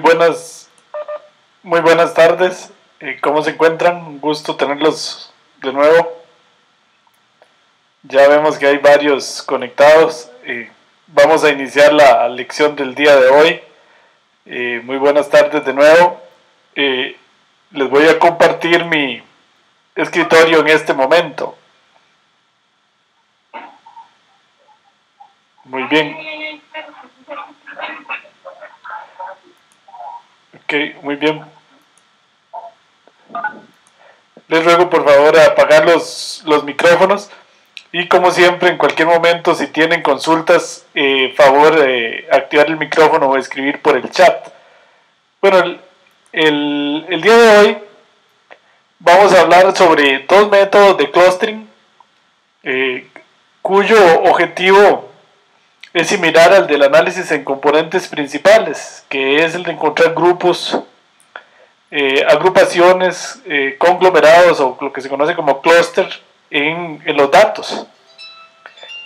Buenas, muy buenas tardes. ¿Cómo se encuentran? Un gusto tenerlos de nuevo. Ya vemos que hay varios conectados. Vamos a iniciar la lección del día de hoy. Muy buenas tardes de nuevo. Les voy a compartir mi escritorio en este momento. Muy bien. Ok, muy bien. Les ruego por favor a apagar los micrófonos y como siempre en cualquier momento si tienen consultas, favor de activar el micrófono o escribir por el chat. Bueno, el día de hoy vamos a hablar sobre dos métodos de clustering cuyo objetivo es similar al del análisis en componentes principales, que es el de encontrar grupos, agrupaciones, conglomerados o lo que se conoce como clúster en los datos.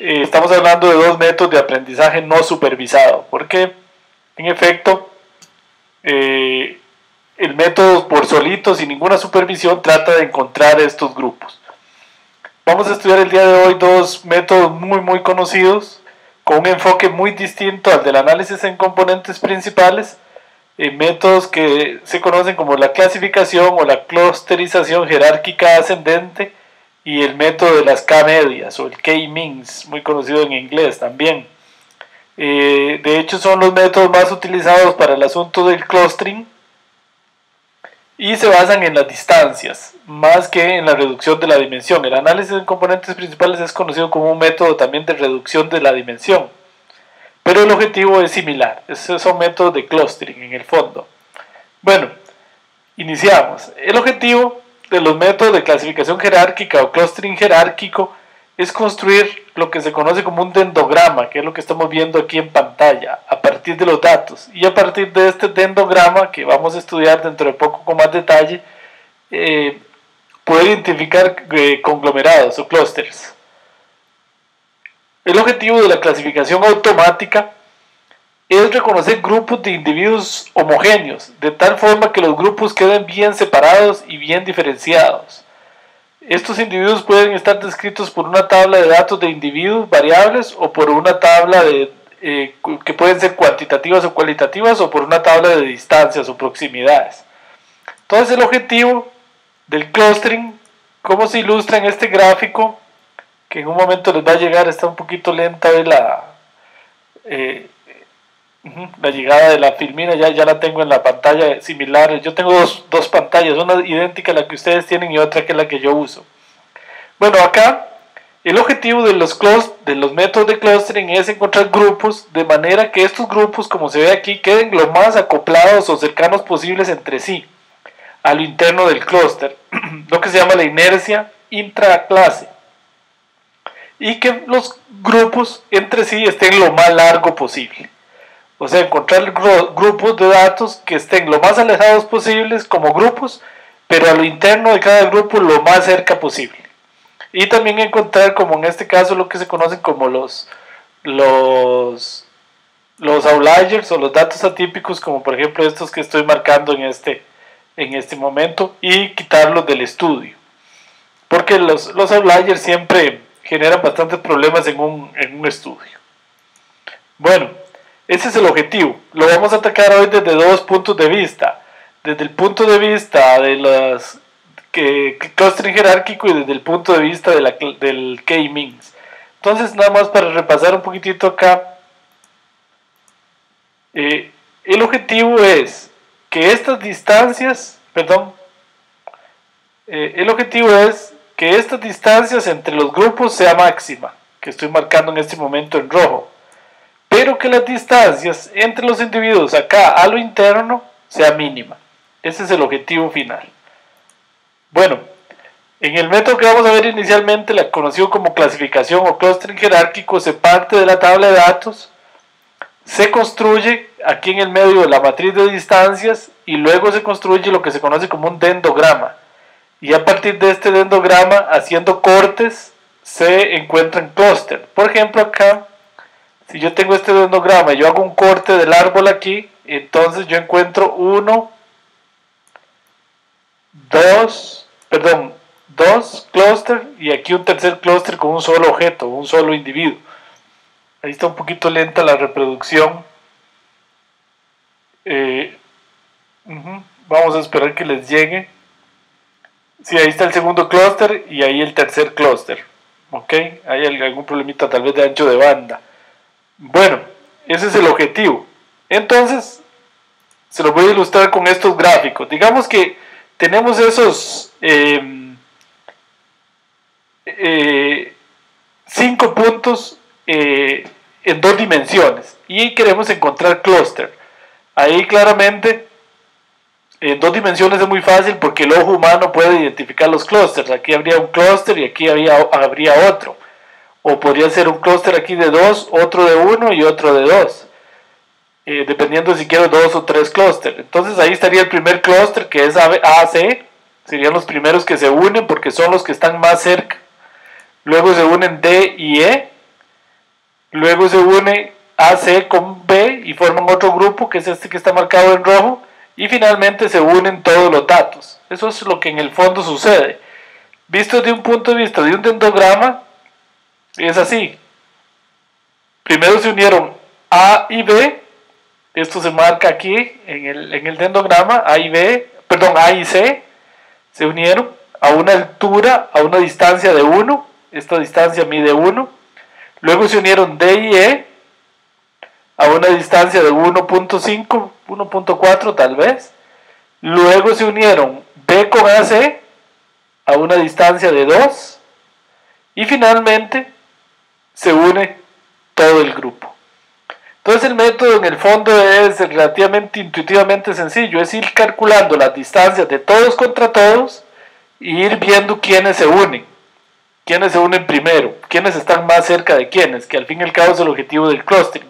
Estamos hablando de dos métodos de aprendizaje no supervisado, porque en efecto el método por solito, sin ninguna supervisión, trata de encontrar estos grupos. Vamos a estudiar el día de hoy dos métodos muy conocidos, con un enfoque muy distinto al del análisis en componentes principales, métodos que se conocen como la clasificación o la clusterización jerárquica ascendente y el método de las K-medias o el K-means, muy conocido en inglés también. De hecho son los métodos más utilizados para el asunto del clustering y se basan en las distancias más que en la reducción de la dimensión. El análisis en componentes principales es conocido como un método también de reducción de la dimensión, pero el objetivo es similar. Esos son métodos de clustering en el fondo. Bueno, iniciamos. El objetivo de los métodos de clasificación jerárquica o clustering jerárquico es construir lo que se conoce como un dendrograma, que es lo que estamos viendo aquí en pantalla, a partir de los datos. Y a partir de este dendrograma, que vamos a estudiar dentro de poco con más detalle, poder identificar conglomerados o clústeres. El objetivo de la clasificación automática es reconocer grupos de individuos homogéneos, de tal forma que los grupos queden bien separados y bien diferenciados. Estos individuos pueden estar descritos por una tabla de datos de individuos variables o por una tabla que pueden ser cuantitativas o cualitativas o por una tabla de distancias o proximidades. Entonces el objetivo del clustering, como se ilustra en este gráfico, que en un momento les va a llegar, está un poquito lenta de la llegada de la filmina, ya la tengo en la pantalla similar. Yo tengo dos pantallas, una idéntica a la que ustedes tienen y otra que es la que yo uso. Bueno, acá el objetivo de los métodos de clustering es encontrar grupos de manera que estos grupos, como se ve aquí, queden lo más acoplados o cercanos posibles entre sí, a lo interno del clúster, lo que se llama la inercia intraclase, y que los grupos entre sí estén lo más largo posible. O sea, encontrar grupos de datos que estén lo más alejados posibles como grupos, pero a lo interno de cada grupo lo más cerca posible. Y también encontrar, como en este caso, lo que se conocen como los outliers o los datos atípicos, como por ejemplo estos que estoy marcando en este momento, y quitarlos del estudio. Porque los outliers siempre generan bastantes problemas en un estudio. Bueno, ese es el objetivo. Lo vamos a atacar hoy desde dos puntos de vista. Desde el punto de vista de los clustering jerárquico y desde el punto de vista del K-means. Entonces, nada más para repasar un poquitito acá. El objetivo es que estas distancias, el objetivo es que estas distancias entre los grupos sea máxima, que estoy marcando en este momento en rojo, pero que las distancias entre los individuos acá a lo interno sea mínima. Ese es el objetivo final. Bueno, en el método que vamos a ver inicialmente, la conocido como clasificación o clustering jerárquico, se parte de la tabla de datos, se construye aquí en el medio la matriz de distancias y luego se construye lo que se conoce como un dendrograma. Y a partir de este dendrograma, haciendo cortes, se encuentran clústeres. Por ejemplo, acá, si yo tengo este dendrograma y yo hago un corte del árbol aquí, entonces yo encuentro 2 clúster y aquí un tercer clúster con un solo objeto, un solo individuo. Ahí está un poquito lenta la reproducción. Vamos a esperar que les llegue. Sí, ahí está el segundo clúster y ahí el tercer clúster. Ok, hay algún problemita tal vez de ancho de banda. Bueno, ese es el objetivo. Entonces, se los voy a ilustrar con estos gráficos. Digamos que tenemos esos 5 puntos en 2 dimensiones y queremos encontrar clúster. Ahí claramente en 2 dimensiones es muy fácil porque el ojo humano puede identificar los clústeres. Aquí habría un clúster y aquí habría otro. O podría ser un clúster aquí de 2, otro de 1 y otro de 2. Dependiendo si quiero 2 o 3 clústeres. Entonces ahí estaría el primer clúster que es AC. Serían los primeros que se unen porque son los que están más cerca. Luego se unen D y E. Luego se une AC con B y forman otro grupo que es este que está marcado en rojo. Y finalmente se unen todos los datos. Eso es lo que en el fondo sucede. Visto desde un punto de vista de un dendrograma, es así. Primero se unieron A y B. Esto se marca aquí en el dendrograma. A y C se unieron a una altura, a una distancia de 1. Esta distancia mide 1. Luego se unieron D y E a una distancia de 1.5, 1.4 tal vez. Luego se unieron B con AC a una distancia de 2. Y finalmente se une todo el grupo. Entonces el método en el fondo es relativamente intuitivamente sencillo. Es ir calculando las distancias de todos contra todos y ir viendo quiénes se unen. Quiénes se unen primero, quiénes están más cerca de quiénes, que al fin y al cabo es el objetivo del clustering.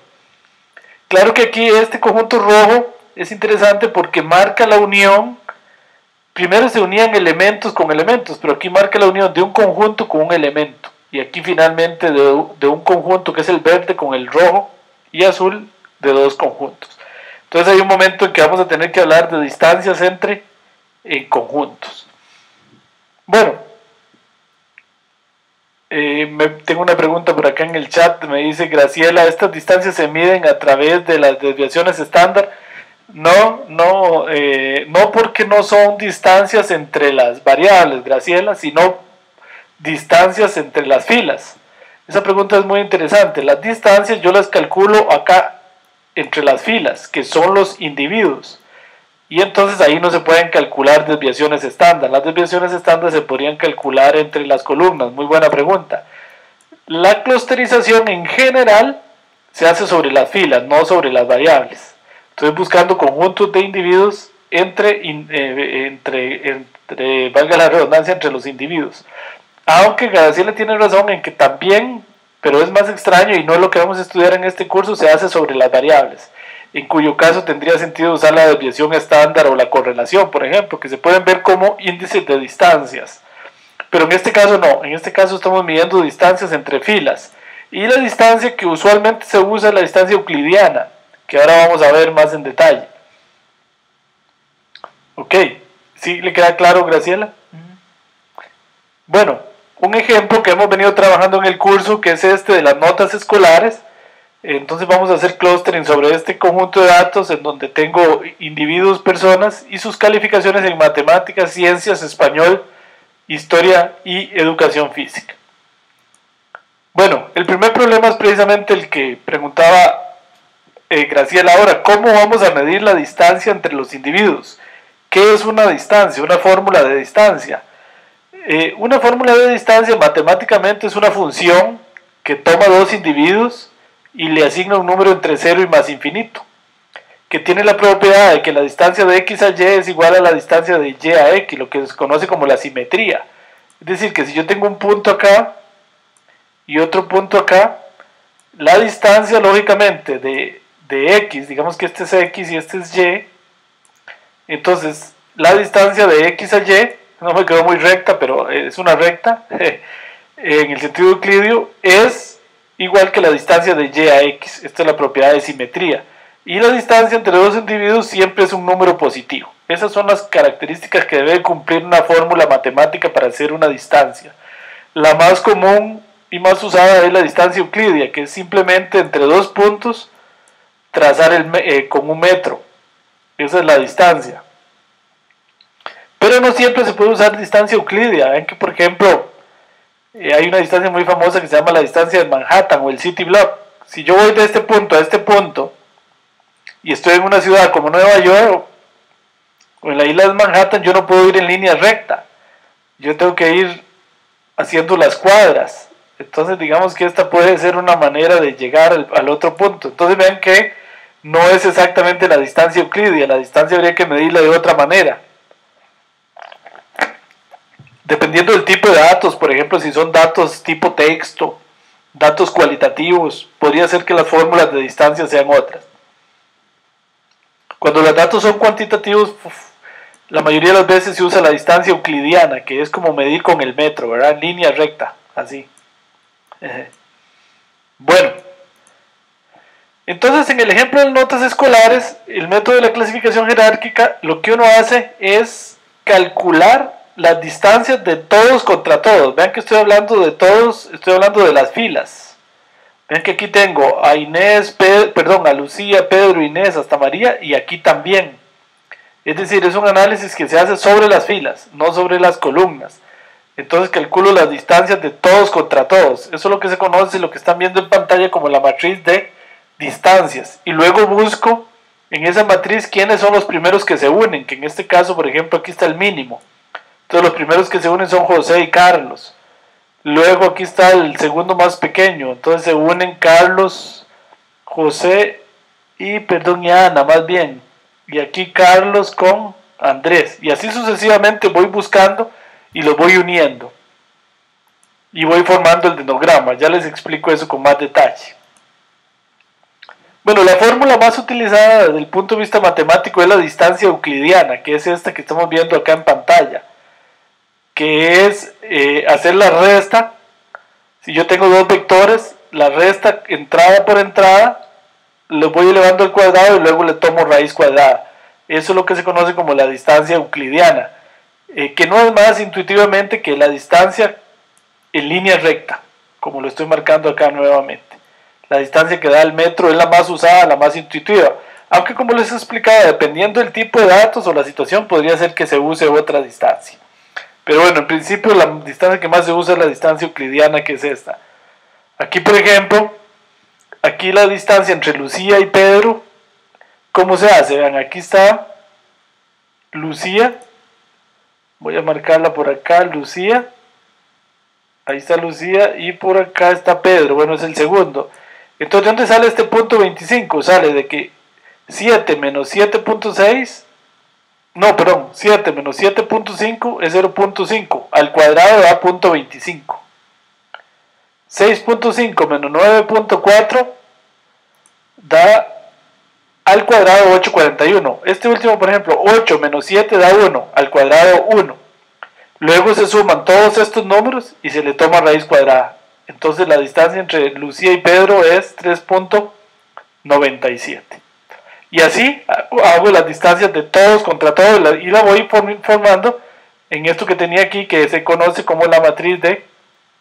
Claro que aquí este conjunto rojo es interesante porque marca la unión. Primero se unían elementos con elementos, pero aquí marca la unión de un conjunto con un elemento. Y aquí finalmente de un conjunto que es el verde con el rojo y azul de 2 conjuntos. Entonces hay un momento en que vamos a tener que hablar de distancias entre conjuntos. Bueno, tengo una pregunta por acá en el chat. Me dice Graciela, ¿estas distancias se miden a través de las desviaciones estándar? No, porque no son distancias entre las variables, Graciela, sino distancias entre las filas. Esa pregunta es muy interesante. Las distancias yo las calculo acá entre las filas, que son los individuos. Y entonces ahí no se pueden calcular desviaciones estándar. Las desviaciones estándar se podrían calcular entre las columnas. Muy buena pregunta. La clusterización en general se hace sobre las filas, no sobre las variables. Estoy buscando conjuntos de individuos entre valga la redundancia, entre los individuos. Aunque Graciela tiene razón en que también, pero es más extraño y no es lo que vamos a estudiar en este curso, se hace sobre las variables, en cuyo caso tendría sentido usar la desviación estándar o la correlación, por ejemplo, que se pueden ver como índices de distancias. Pero en este caso no, en este caso estamos midiendo distancias entre filas. Y la distancia que usualmente se usa es la distancia euclidiana, que ahora vamos a ver más en detalle. Ok, ¿sí le queda claro, Graciela? Bueno, un ejemplo que hemos venido trabajando en el curso, que es este de las notas escolares. Entonces vamos a hacer clustering sobre este conjunto de datos en donde tengo individuos, personas y sus calificaciones en matemáticas, ciencias, español, historia y educación física. Bueno, el primer problema es precisamente el que preguntaba Graciela ahora. ¿Cómo vamos a medir la distancia entre los individuos? ¿Qué es una distancia? Una fórmula de distancia. Una fórmula de distancia matemáticamente es una función que toma 2 individuos y le asigna un número entre 0 y más infinito, que tiene la propiedad de que la distancia de x a y es igual a la distancia de y a x, lo que se conoce como la simetría. Es decir, que si yo tengo un punto acá y otro punto acá, la distancia lógicamente de x, digamos que este es x y este es y, entonces la distancia de x a y, no me quedó muy recta, pero es una recta, en el sentido euclidio, es igual que la distancia de y a x. Esta es la propiedad de simetría. y la distancia entre dos individuos siempre es un número positivo. Esas son las características que debe cumplir una fórmula matemática para hacer una distancia. La más común y más usada es la distancia euclidia, que es simplemente entre dos puntos trazar con un metro. Esa es la distancia. Pero no siempre se puede usar distancia euclidia. Ven que, por ejemplo, hay una distancia muy famosa que se llama la distancia de Manhattan o el City Block. Si yo voy de este punto a este punto y estoy en una ciudad como Nueva York o en la isla de Manhattan, yo no puedo ir en línea recta. Yo tengo que ir haciendo las cuadras. Entonces digamos que esta puede ser una manera de llegar al otro punto. Entonces vean que no es exactamente la distancia euclidia. La distancia habría que medirla de otra manera. Dependiendo del tipo de datos, por ejemplo, si son datos tipo texto, datos cualitativos, podría ser que las fórmulas de distancia sean otras. Cuando los datos son cuantitativos, la mayoría de las veces se usa la distancia euclidiana, que es como medir con el metro, ¿verdad? En línea recta, así. Bueno, entonces en el ejemplo de notas escolares, el método de la clasificación jerárquica, lo que uno hace es calcular las distancias de todos contra todos. Vean que estoy hablando de todos, estoy hablando de las filas. Vean que aquí tengo a Inés, a Lucía, Pedro, Inés, hasta María, y aquí también. Es decir, es un análisis que se hace sobre las filas, no sobre las columnas. Entonces calculo las distancias de todos contra todos. Eso es lo que se conoce, lo que están viendo en pantalla como la matriz de distancias. Y luego busco en esa matriz quiénes son los primeros que se unen, que en este caso, por ejemplo, aquí está el mínimo. Entonces los primeros que se unen son José y Carlos. Luego aquí está el segundo más pequeño. Entonces se unen Carlos, José y Ana, más bien. Y aquí Carlos con Andrés. Y así sucesivamente voy buscando y los voy uniendo. Y voy formando el denograma. Ya les explico eso con más detalle. Bueno, la fórmula más utilizada desde el punto de vista matemático es la distancia euclidiana, que es esta que estamos viendo acá en pantalla. Que es hacer la resta. Si yo tengo dos vectores, la resta entrada por entrada, los voy elevando al cuadrado y luego le tomo raíz cuadrada. Eso es lo que se conoce como la distancia euclidiana, que no es más intuitivamente que la distancia en línea recta, como lo estoy marcando acá nuevamente. La distancia que da el metro es la más usada, la más intuitiva, aunque como les he explicado, dependiendo del tipo de datos o la situación, podría ser que se use otra distancia. Pero bueno, en principio la distancia que más se usa es la distancia euclidiana, que es esta. Aquí, por ejemplo, aquí la distancia entre Lucía y Pedro, ¿cómo se hace? Vean, aquí está Lucía, voy a marcarla por acá, Lucía, ahí está Lucía, y por acá está Pedro, bueno, es el segundo. Entonces, ¿de dónde sale este punto 25? Sale de que 7 menos 7.6, no, perdón, 7 menos 7.5 es 0.5, al cuadrado da 0.25. 6.5 menos 9.4 da al cuadrado 8.41. Este último, por ejemplo, 8 menos 7 da 1, al cuadrado 1. Luego se suman todos estos números y se le toma raíz cuadrada. Entonces la distancia entre Lucía y Pedro es 3.97. Y así hago las distancias de todos contra todos y la voy formando en esto que tenía aquí, que se conoce como la matriz de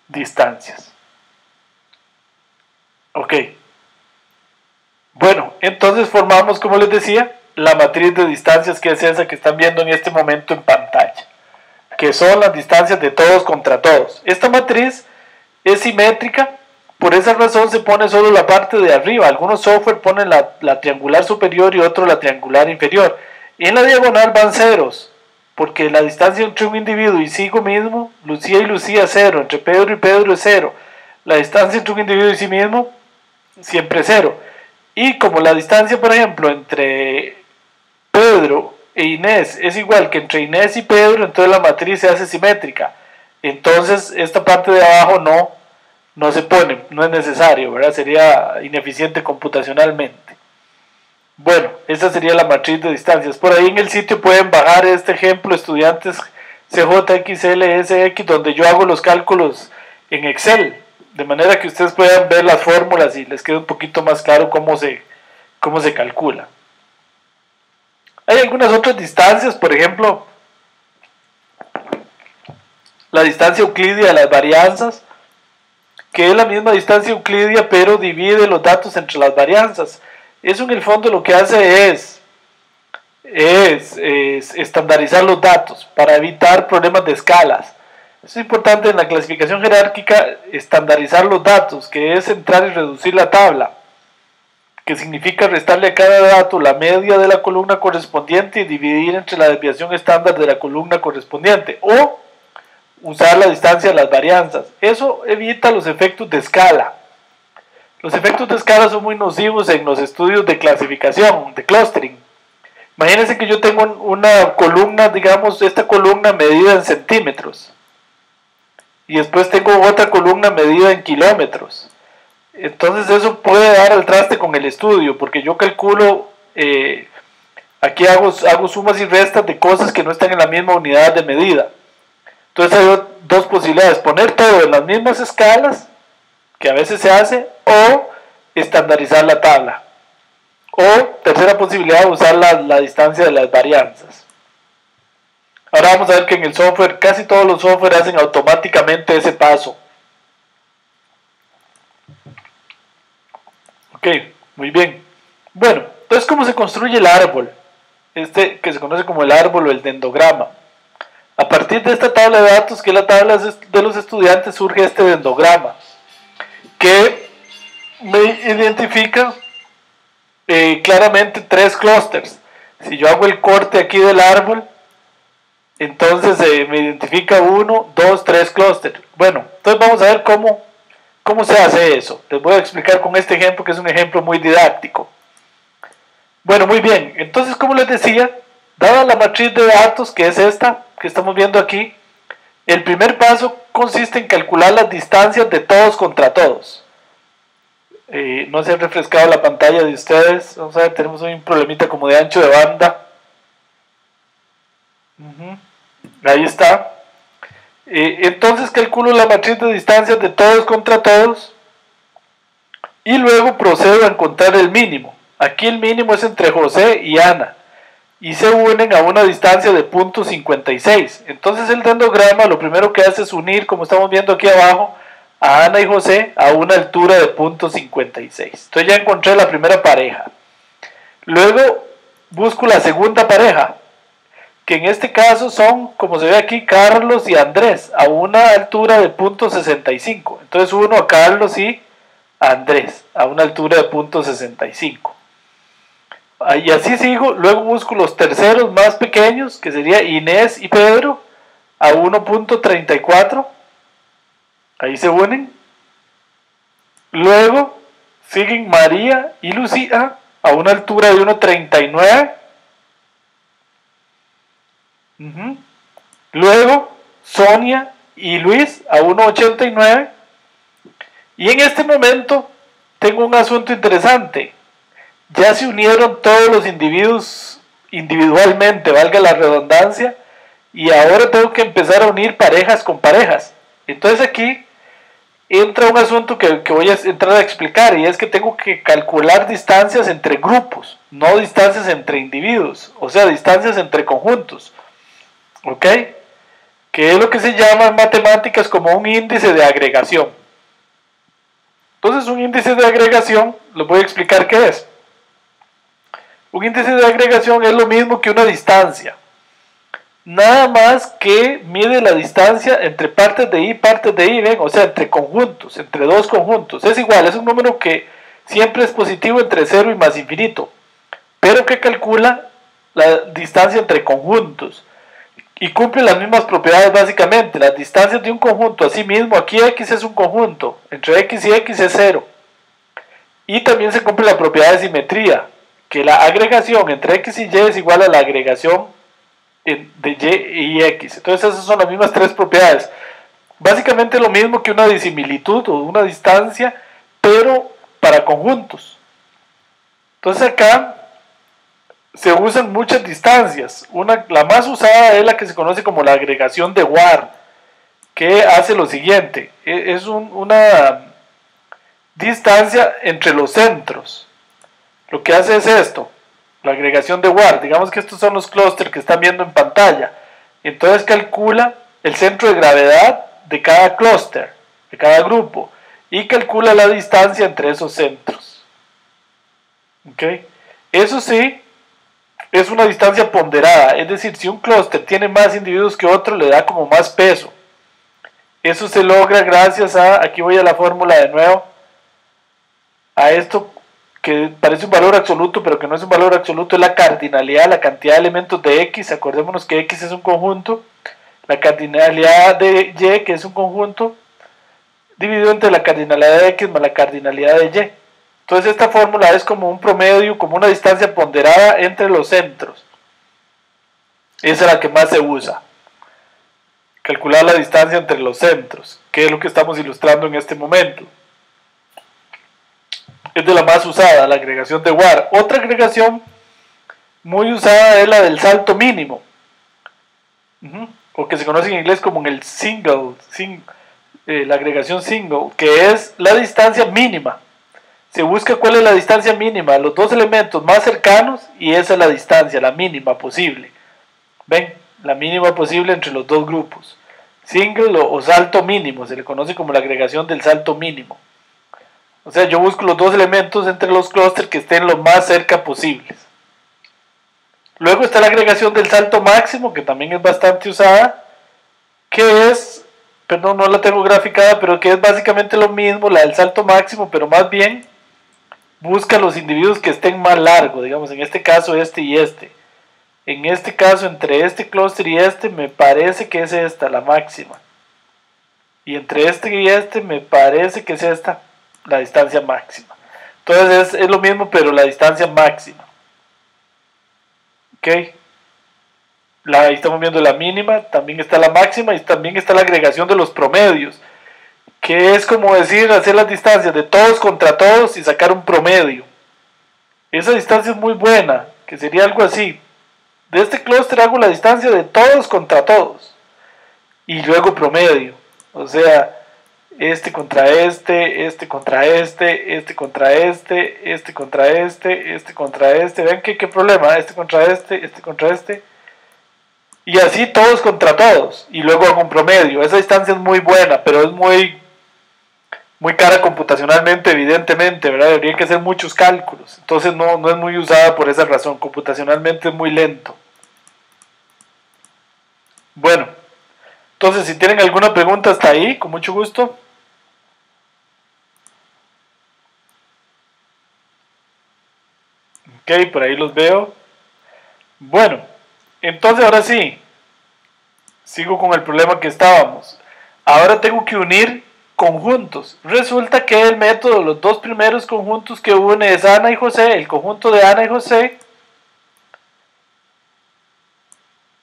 distancias. Ok. Bueno, entonces formamos, como les decía, la matriz de distancias, que es esa que están viendo en este momento en pantalla, que son las distancias de todos contra todos. Esta matriz es simétrica, por esa razón se pone solo la parte de arriba. Algunos software ponen la triangular superior y otros la triangular inferior. Y en la diagonal van ceros, porque la distancia entre un individuo y sí mismo, Lucía y Lucía, 0, entre Pedro y Pedro es 0. La distancia entre un individuo y sí mismo, siempre 0. Y como la distancia, por ejemplo, entre Pedro e Inés es igual que entre Inés y Pedro, entonces la matriz se hace simétrica. Entonces esta parte de abajo no se pone, no es necesario, ¿verdad? Sería ineficiente computacionalmente. Bueno, esta sería la matriz de distancias. Por ahí en el sitio pueden bajar este ejemplo, estudiantes CJXLSX, donde yo hago los cálculos en Excel, de manera que ustedes puedan ver las fórmulas y les quede un poquito más claro cómo se cómo se calcula. Hay algunas otras distancias, por ejemplo, la distancia euclidia de las varianzas, que es la misma distancia euclidia, pero divide los datos entre las varianzas. Eso en el fondo lo que hace es estandarizar los datos para evitar problemas de escalas. Es importante en la clasificación jerárquica estandarizar los datos, que es entrar y reducir la tabla, que significa restarle a cada dato la media de la columna correspondiente y dividir entre la desviación estándar de la columna correspondiente, o usar la distancia de las varianzas. Eso evita los efectos de escala. Los efectos de escala son muy nocivos en los estudios de clasificación, de clustering. Imagínense que yo tengo una columna, digamos, esta columna medida en centímetros, y después tengo otra columna medida en kilómetros. Entonces eso puede dar al traste con el estudio, porque yo calculo, aquí hago sumas y restas de cosas que no están en la misma unidad de medida. Entonces hay dos posibilidades: poner todo en las mismas escalas, que a veces se hace, o estandarizar la tabla. O tercera posibilidad, usar la distancia de las varianzas. Ahora vamos a ver que en el software, casi todos los software hacen automáticamente ese paso. Ok, muy bien. Bueno, entonces, ¿cómo se construye el árbol? Que se conoce como el árbol o el dendograma. A partir de esta tabla de datos, que es la tabla de los estudiantes, surge este dendograma, que me identifica claramente tres clústeres. Si yo hago el corte aquí del árbol, entonces me identifica 1, 2, 3 clústeres. Bueno, entonces vamos a ver cómo se hace eso. Les voy a explicar con este ejemplo, que es un ejemplo muy didáctico. Bueno, muy bien. Entonces, como les decía, dada la matriz de datos, que es esta que estamos viendo aquí, el primer paso consiste en calcular las distancias de todos contra todos. No se ha refrescado la pantalla de ustedes. Vamos a ver, tenemos un problemita como de ancho de banda. Ahí está. Entonces calculo la matriz de distancias de todos contra todos y luego procedo a encontrar el mínimo. Aquí el mínimo es entre José y Ana y se unen a una distancia de 0.56. Entonces el dendograma lo primero que hace es unir, como estamos viendo aquí abajo, a Ana y José a una altura de 0.56. Entonces ya encontré la primera pareja. Luego busco la segunda pareja, que en este caso son, como se ve aquí, Carlos y Andrés, a una altura de 0.65. Entonces uno a Carlos y a Andrés, a una altura de 0.65. Y así sigo. Luego busco los terceros más pequeños, que sería Inés y Pedro, a 1.34. Ahí se unen. Luego siguen María y Lucía a una altura de 1.39. Luego Sonia y Luis a 1.89. Y en este momento tengo un asunto interesante. Ya se unieron todos los individuos individualmente, valga la redundancia, y ahora tengo que empezar a unir parejas con parejas. Entonces aquí entra un asunto que voy a entrar a explicar, y es que tengo que calcular distancias entre grupos, no distancias entre individuos, o sea, distancias entre conjuntos. ¿Ok? Que es lo que se llama en matemáticas como un índice de agregación. Entonces, un índice de agregación, les voy a explicar qué es. Un índice de agregación es lo mismo que una distancia, nada más que mide la distancia entre partes de y partes de y, ¿ven? O sea, entre conjuntos, entre dos conjuntos. Es igual, es un número que siempre es positivo entre 0 y más infinito, pero que calcula la distancia entre conjuntos y cumple las mismas propiedades básicamente. Las distancias de un conjunto, así mismo, aquí X es un conjunto, entre X y X es 0. Y también se cumple la propiedad de simetría, que la agregación entre X y Y es igual a la agregación de Y y X. Entonces esas son las mismas tres propiedades. Básicamente lo mismo que una disimilitud o una distancia, pero para conjuntos. Entonces acá se usan muchas distancias. La más usada es la que se conoce como la agregación de War, que hace lo siguiente: es una distancia entre los centros. lo que hace es esto, la agregación de Ward. Digamos que estos son los clústeres que están viendo en pantalla. Entonces calcula el centro de gravedad de cada clúster, de cada grupo, y calcula la distancia entre esos centros. ¿Okay? Eso sí, es una distancia ponderada, es decir, si un clúster tiene más individuos que otro, le da como más peso. Eso se logra gracias a, aquí voy a la fórmula de nuevo, a esto que parece un valor absoluto, pero que no es un valor absoluto, es la cardinalidad, la cantidad de elementos de X. Acordémonos que X es un conjunto, la cardinalidad de Y, que es un conjunto, dividido entre la cardinalidad de X más la cardinalidad de Y. Entonces esta fórmula es como un promedio, como una distancia ponderada entre los centros. Esa es la que más se usa. Calcular la distancia entre los centros, que es lo que estamos ilustrando en este momento. Es de la más usada, la agregación de Ward. Otra agregación muy usada es la del salto mínimo, o que se conoce en inglés como en el la agregación single, que es la distancia mínima. Se busca cuál es la distancia mínima de los dos elementos más cercanos y esa es la distancia, la mínima posible. ¿Ven? La mínima posible entre los dos grupos. Single o salto mínimo, se le conoce como la agregación del salto mínimo. O sea, yo busco los dos elementos entre los clústeres que estén lo más cerca posibles. Luego está la agregación del salto máximo, que también es bastante usada, que es, perdón, no la tengo graficada, pero que es básicamente lo mismo, la del salto máximo, pero más bien busca los individuos que estén más largos, digamos, en este caso este y este. En este caso, entre este clúster y este, me parece que es esta, la máxima. Y entre este y este, me parece que es esta, la distancia máxima. Entonces es lo mismo, pero la distancia máxima. ¿Ok? Ahí estamos viendo la mínima, también está la máxima y también está la agregación de los promedios, que es como decir, hacer las distancias de todos contra todos y sacar un promedio. Esa distancia es muy buena, que sería algo así. De este clúster hago la distancia de todos contra todos y luego promedio. O sea, este contra este, este contra este, este contra este, este contra este, este contra este. ¿Ven qué problema? Este contra este contra este. Y así todos contra todos. Y luego hago un promedio. Esa distancia es muy buena, pero es muy cara computacionalmente, evidentemente, ¿verdad? Habría que hacer muchos cálculos. Entonces no es muy usada por esa razón. Computacionalmente es muy lento. Bueno, entonces si tienen alguna pregunta hasta ahí, con mucho gusto. Ok, por ahí los veo. Bueno, entonces ahora sí, sigo con el problema que estábamos. Ahora tengo que unir conjuntos. Resulta que el método, los dos primeros conjuntos que une es Ana y José, el conjunto de Ana y José,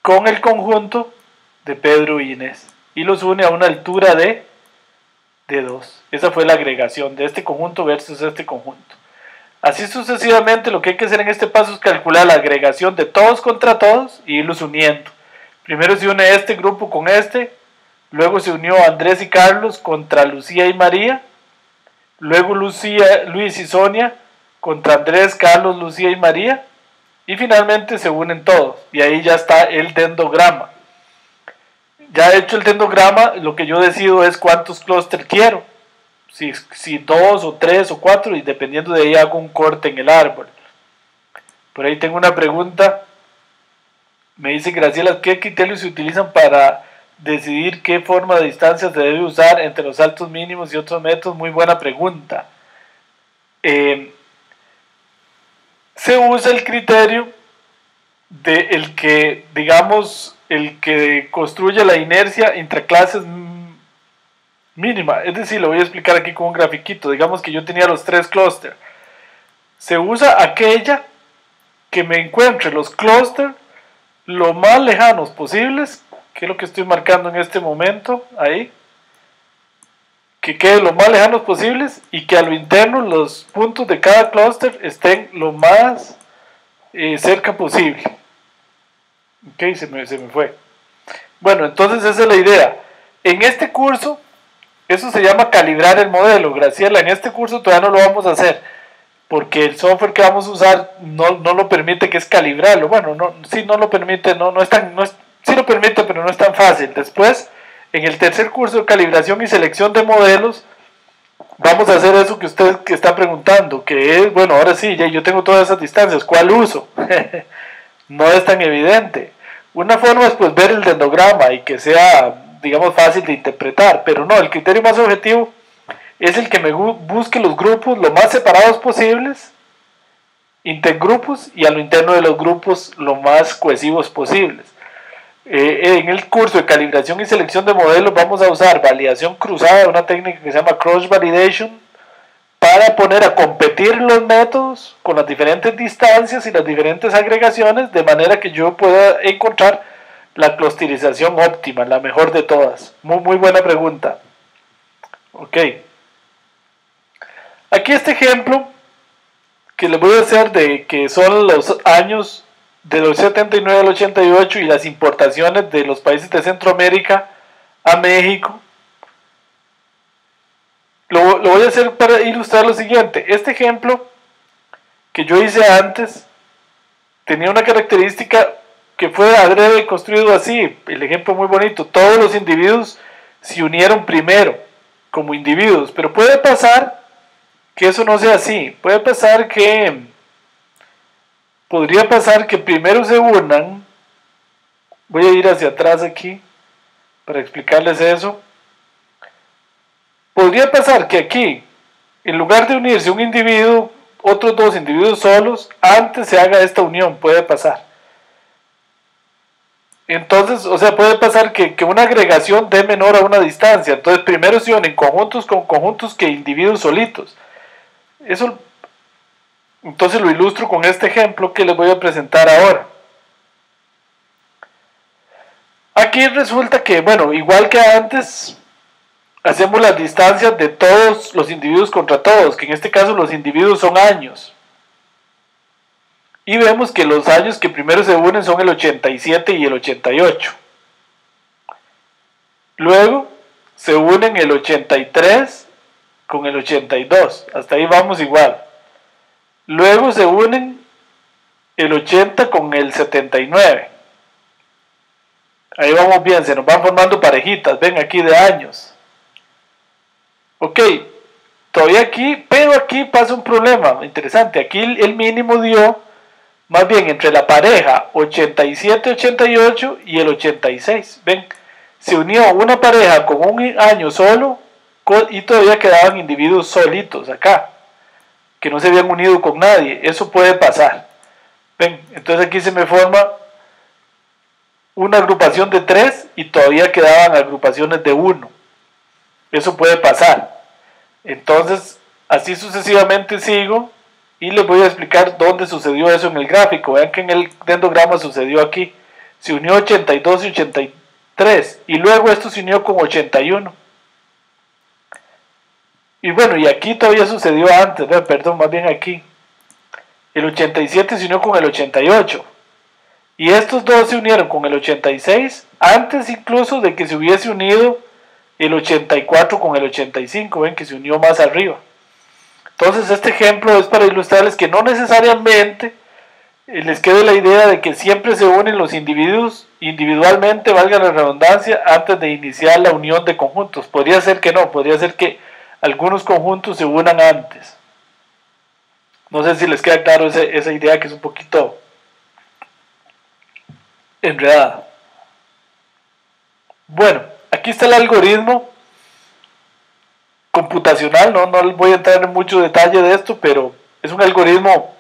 con el conjunto de Pedro y Inés. Y los une a una altura de 2. Esa fue la agregación de este conjunto versus este conjunto. Así sucesivamente, lo que hay que hacer en este paso es calcular la agregación de todos contra todos y irlos uniendo. Primero se une este grupo con este, luego se unió Andrés y Carlos contra Lucía y María, luego Luis y Sonia contra Andrés, Carlos, Lucía y María, y finalmente se unen todos, y ahí ya está el dendrograma. Ya hecho el dendrograma, lo que yo decido es cuántos clústeres quiero. Si 2 o 3 o 4, y dependiendo de ahí hago un corte en el árbol. Por ahí tengo una pregunta. Me dice Graciela, ¿qué criterios se utilizan para decidir qué forma de distancia se debe usar entre los saltos mínimos y otros métodos? Muy buena pregunta. Se usa el criterio de el que, digamos, el que construye la inercia intraclases mínima. Es decir, lo voy a explicar aquí con un grafiquito. Digamos que yo tenía los 3 clústeres. Se usa aquella que me encuentre los clústeres lo más lejanos posibles, que es lo que estoy marcando en este momento, ahí, que quede lo más lejanos posibles y que a lo interno los puntos de cada clúster estén lo más cerca posible. Ok, se me fue. Bueno, entonces esa es la idea. En este curso, eso se llama calibrar el modelo. Graciela, en este curso todavía no lo vamos a hacer. porque el software que vamos a usar no lo permite, que es calibrarlo. Bueno, sí no lo permite, sí lo permite, pero no es tan fácil. Después, en el tercer curso de calibración y selección de modelos, vamos a hacer eso que usted que está preguntando, que es, bueno, ahora sí, ya yo tengo todas esas distancias, ¿cuál uso? No es tan evidente. Una forma es pues ver el dendrograma y que sea, digamos, fácil de interpretar, pero no, el criterio más objetivo es el que me busque los grupos lo más separados posibles, intergrupos, y a lo interno de los grupos lo más cohesivos posibles. En el curso de calibración y selección de modelos vamos a usar validación cruzada, una técnica que se llama cross validation, para poner a competir los métodos con las diferentes distancias y las diferentes agregaciones, de manera que yo pueda encontrar la clusterización óptima, la mejor de todas. Muy buena pregunta. Ok. Aquí este ejemplo que les voy a hacer de que son los años de los 79 al 88 y las importaciones de los países de Centroamérica a México. Lo voy a hacer para ilustrar lo siguiente. Este ejemplo que yo hice antes tenía una característica que fue adrede construido así. El ejemplo muy bonito. Todos los individuos se unieron primero como individuos, pero puede pasar que eso no sea así. Podría pasar que primero se unan. Voy a ir hacia atrás aquí para explicarles eso. Podría pasar que aquí, en lugar de unirse un individuo, otros dos individuos solos, antes se haga esta unión, puede pasar. Entonces, o sea, puede pasar que una agregación dé menor a una distancia. Entonces, primero se unen conjuntos con conjuntos que individuos solitos. Eso, entonces lo ilustro con este ejemplo que les voy a presentar ahora. Aquí resulta que, bueno, igual que antes, hacemos las distancias de todos los individuos contra todos, que en este caso los individuos son años. Y vemos que los años que primero se unen son el 87 y el 88. Luego se unen el 83 con el 82. Hasta ahí vamos igual. Luego se unen el 80 con el 79. Ahí vamos bien, se nos van formando parejitas. Ven aquí de años. Ok, todavía aquí, pero aquí pasa un problema interesante. Aquí el mínimo dio más bien entre la pareja 87-88 y el 86. Ven, se unió una pareja con un año solo y todavía quedaban individuos solitos acá, que no se habían unido con nadie. Eso puede pasar. Ven, entonces aquí se me forma una agrupación de 3 y todavía quedaban agrupaciones de 1. Eso puede pasar. Entonces, así sucesivamente sigo y les voy a explicar dónde sucedió eso en el gráfico. Vean que en el dendrograma sucedió aquí. Se unió 82 y 83 y luego esto se unió con 81. Y bueno, y aquí todavía sucedió antes, perdón, más bien aquí. El 87 se unió con el 88. Y estos dos se unieron con el 86 antes incluso de que se hubiese unido el 84 con el 85. Ven que se unió más arriba. Entonces este ejemplo es para ilustrarles que no necesariamente les quede la idea de que siempre se unen los individuos individualmente, valga la redundancia, antes de iniciar la unión de conjuntos. Podría ser que no, podría ser que algunos conjuntos se unan antes. No sé si les queda claro esa idea que es un poquito enredada. Bueno, aquí está el algoritmo computacional, no voy a entrar en mucho detalle de esto, pero es un algoritmo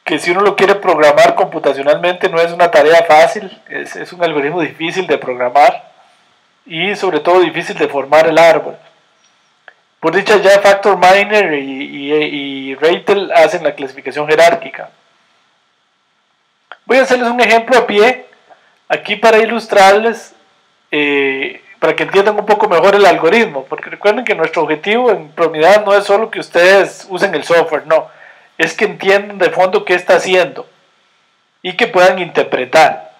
que si uno lo quiere programar computacionalmente no es una tarea fácil, es un algoritmo difícil de programar y sobre todo difícil de formar el árbol. Por dicha ya FactorMiner y REITEL hacen la clasificación jerárquica. Voy a hacerles un ejemplo a pie aquí para ilustrarles, para que entiendan un poco mejor el algoritmo, porque recuerden que nuestro objetivo en Promidad no es solo que ustedes usen el software, no, es que entiendan de fondo qué está haciendo y que puedan interpretar.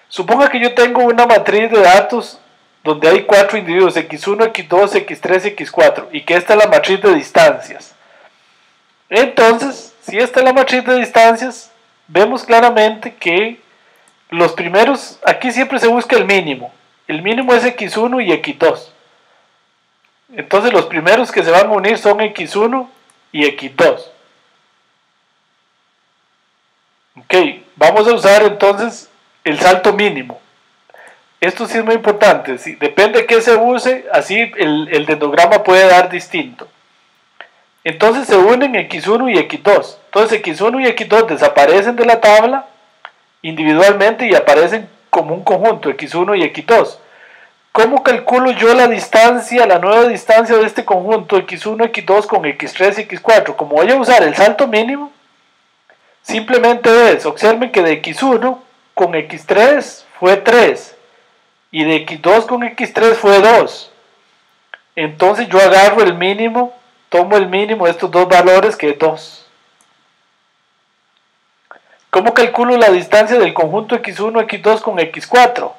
Suponga que yo tengo una matriz de datos donde hay 4 individuos, x1, x2, x3, x4, y que esta es la matriz de distancias. Entonces, si esta es la matriz de distancias, vemos claramente que los primeros, aquí siempre se busca el mínimo. El mínimo es x1 y x2. Entonces los primeros que se van a unir son x1 y x2. Ok, vamos a usar entonces el salto mínimo. Esto sí es muy importante, ¿sí? Depende de qué se use, así el dendrograma puede dar distinto. Entonces se unen x1 y x2. Entonces x1 y x2 desaparecen de la tabla individualmente y aparecen como un conjunto, x1 y x2. ¿Cómo calculo yo la distancia, la nueva distancia de este conjunto x1, x2 con x3 y x4? Como voy a usar el salto mínimo, simplemente es, observen que de x1 con x3 fue 3 y de x2 con x3 fue 2. Entonces yo agarro el mínimo, tomo el mínimo de estos dos valores que es 2. ¿Cómo calculo la distancia del conjunto x1, x2 con x4?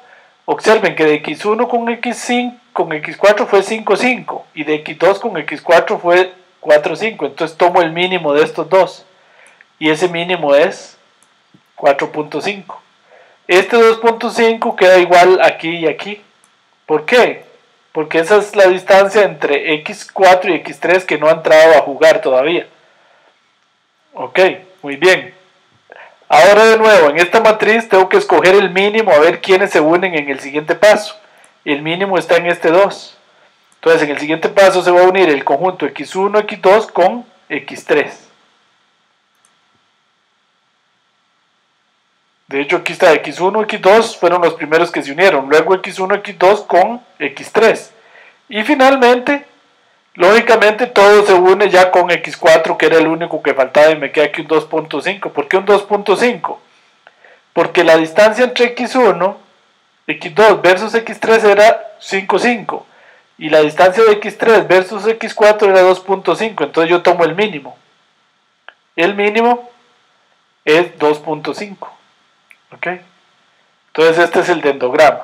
Observen que de x1 con x5 con x4 fue 5, 5 y de x2 con x4 fue 4, 5. Entonces tomo el mínimo de estos dos y ese mínimo es 4.5. Este 2.5 queda igual aquí y aquí. ¿Por qué? Porque esa es la distancia entre x4 y x3 que no ha entrado a jugar todavía. Ok, muy bien. Ahora de nuevo, en esta matriz tengo que escoger el mínimo a ver quiénes se unen en el siguiente paso. El mínimo está en este 2. Entonces en el siguiente paso se va a unir el conjunto x1, x2 con x3. De hecho aquí está x1, x2 fueron los primeros que se unieron. Luego x1, x2 con x3. Y finalmente, lógicamente todo se une ya con x4 que era el único que faltaba y me queda aquí un 2.5. ¿Por qué un 2.5? Porque la distancia entre x1, x2 versus x3 era 5, 5 y la distancia de x3 versus x4 era 2.5. Entonces yo tomo el mínimo. El mínimo es 2.5. ¿Ok? Entonces este es el dendrograma.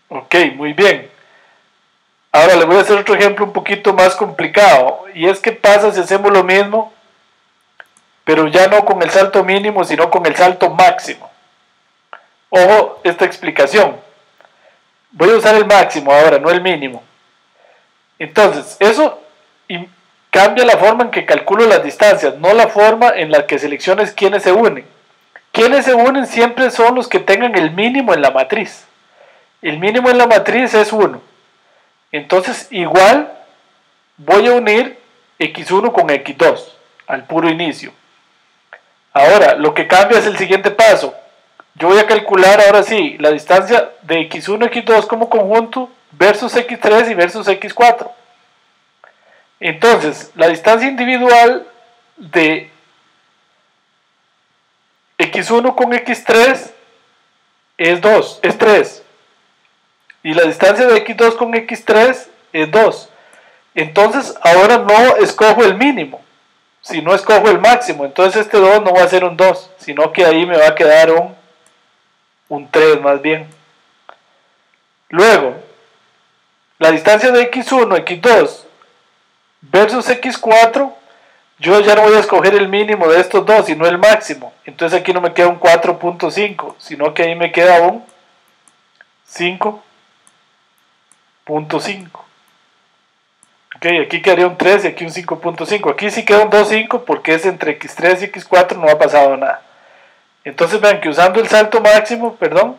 Ok, muy bien. Ahora le voy a hacer otro ejemplo un poquito más complicado. Y es que pasa si hacemos lo mismo, pero ya no con el salto mínimo, sino con el salto máximo. Ojo esta explicación. Voy a usar el máximo ahora, no el mínimo. Entonces, eso cambia la forma en que calculo las distancias, no la forma en la que selecciones quiénes se unen. Quienes se unen siempre son los que tengan el mínimo en la matriz. El mínimo en la matriz es 1. Entonces, igual voy a unir x1 con x2 al puro inicio. Ahora, lo que cambia es el siguiente paso. Yo voy a calcular ahora sí la distancia de x1, x2 como conjunto versus x3 y versus x4. Entonces, la distancia individual de x1 con x3 es 2, es 3. Y la distancia de x2 con x3 es 2. Entonces, ahora no escojo el mínimo, sino escojo el máximo. Entonces este 2 no va a ser un 2, sino que ahí me va a quedar un 3 más bien. Luego, la distancia de x1, x2 versus x4, yo ya no voy a escoger el mínimo de estos dos, sino el máximo. Entonces aquí no me queda un 4.5, sino que ahí me queda un 5.5. Ok, aquí quedaría un 3 y aquí un 5.5. Aquí sí queda un 2.5 porque es entre x3 y x4, no ha pasado nada. Entonces vean que usando el salto máximo, perdón,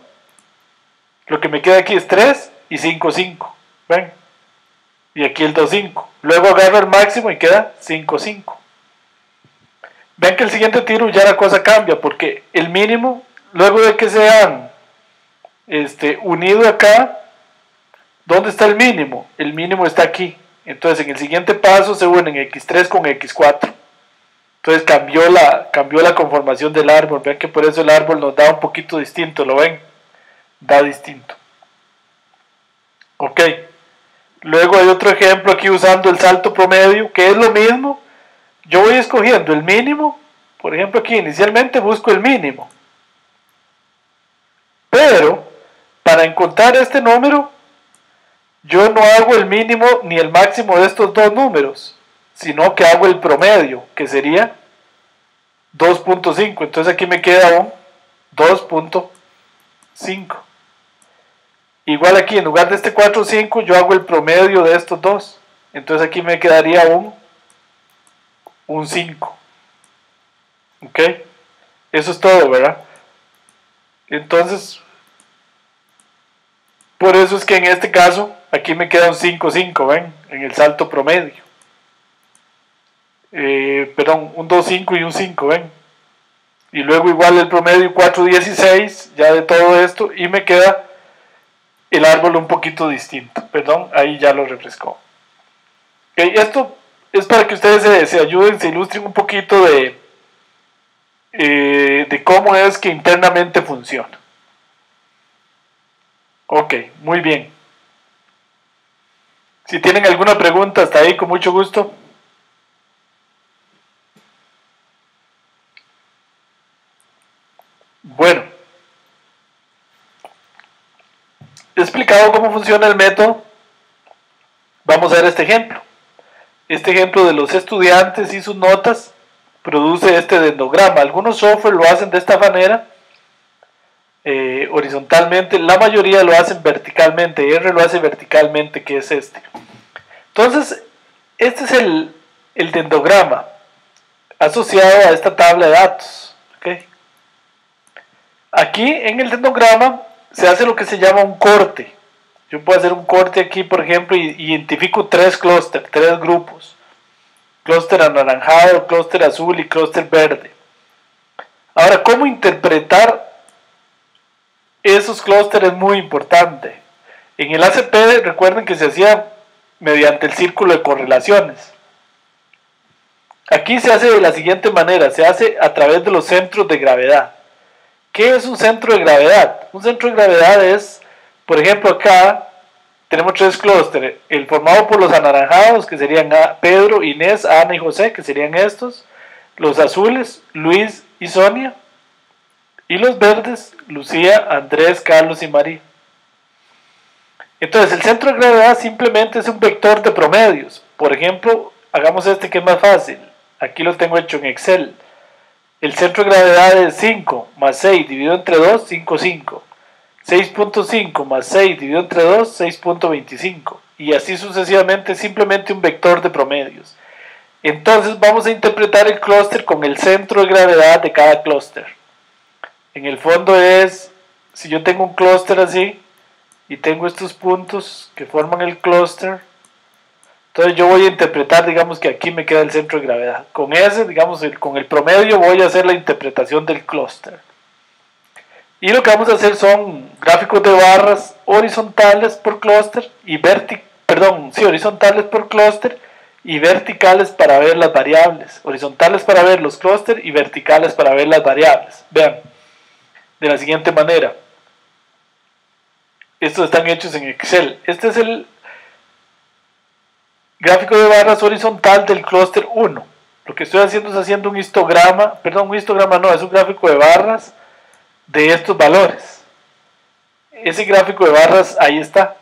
lo que me queda aquí es 3 y 5.5. ¿Ven? Y aquí el 2.5. Luego agarro el máximo y queda 5.5. Ven que el siguiente tiro ya la cosa cambia, porque el mínimo, luego de que se han unido acá, ¿dónde está el mínimo? El mínimo está aquí. Entonces en el siguiente paso se unen x3 con x4. Entonces cambió la conformación del árbol. Ven que por eso el árbol nos da un poquito distinto, ¿lo ven? Da distinto. Ok. Luego hay otro ejemplo aquí usando el salto promedio, que es lo mismo. Yo voy escogiendo el mínimo. Por ejemplo aquí inicialmente busco el mínimo. Pero para encontrar este número, yo no hago el mínimo ni el máximo de estos dos números, sino que hago el promedio, que sería 2.5. Entonces aquí me queda un 2.5. Igual aquí, en lugar de este 4.5, yo hago el promedio de estos dos. Entonces aquí me quedaría un 5. ¿Ok? Eso es todo, ¿verdad? Entonces, por eso es que en este caso, aquí me queda un 5.5, ¿ven? En el salto promedio. Perdón, un 2.5 y un 5, ¿ven? Y luego igual el promedio 4.16, ya de todo esto, y me queda el árbol un poquito distinto. Perdón, ahí ya lo refrescó. Okay, esto es para que ustedes se ayuden, se ilustren un poquito de cómo es que internamente funciona. Ok, muy bien. Si tienen alguna pregunta hasta ahí, con mucho gusto. Bueno, he explicado cómo funciona el método. Vamos a ver este ejemplo. Este ejemplo de los estudiantes y sus notas produce este dendrograma. Algunos software lo hacen de esta manera, horizontalmente. La mayoría lo hacen verticalmente. R lo hace verticalmente, que es este. Entonces, este es el dendrograma asociado a esta tabla de datos. ¿Okay? Aquí en el dendrograma se hace lo que se llama un corte. Yo puedo hacer un corte aquí, por ejemplo, y identifico tres clústeres, tres grupos. Clúster anaranjado, clúster azul y clúster verde. Ahora, ¿cómo interpretar esos clústeres? Es muy importante. En el ACP, recuerden que se hacía mediante el círculo de correlaciones. Aquí se hace de la siguiente manera, se hace a través de los centros de gravedad. ¿Qué es un centro de gravedad? Un centro de gravedad es, por ejemplo, acá tenemos tres clústeres, el formado por los anaranjados, que serían Pedro, Inés, Ana y José, que serían estos, los azules, Luis y Sonia, y los verdes, Lucía, Andrés, Carlos y María. Entonces, el centro de gravedad simplemente es un vector de promedios. Por ejemplo, hagamos este que es más fácil. Aquí lo tengo hecho en Excel. El centro de gravedad es 5 más 6 dividido entre 2, 5,5. 6.5 más 6 dividido entre 2, 6.25. Y así sucesivamente, simplemente un vector de promedios. Entonces vamos a interpretar el clúster con el centro de gravedad de cada clúster. En el fondo es, si yo tengo un clúster así, y tengo estos puntos que forman el clúster, entonces yo voy a interpretar, digamos que aquí me queda el centro de gravedad. Con ese, digamos, con el promedio voy a hacer la interpretación del clúster. Y lo que vamos a hacer son gráficos de barras horizontales por clúster y horizontales por clúster y verticales para ver las variables. Horizontales para ver los clústeres y verticales para ver las variables. Vean, de la siguiente manera. Estos están hechos en Excel. Este es el gráfico de barras horizontal del clúster 1. Lo que estoy haciendo es haciendo un histograma, es un gráfico de barras de estos valores. Ese gráfico de barras, ahí está.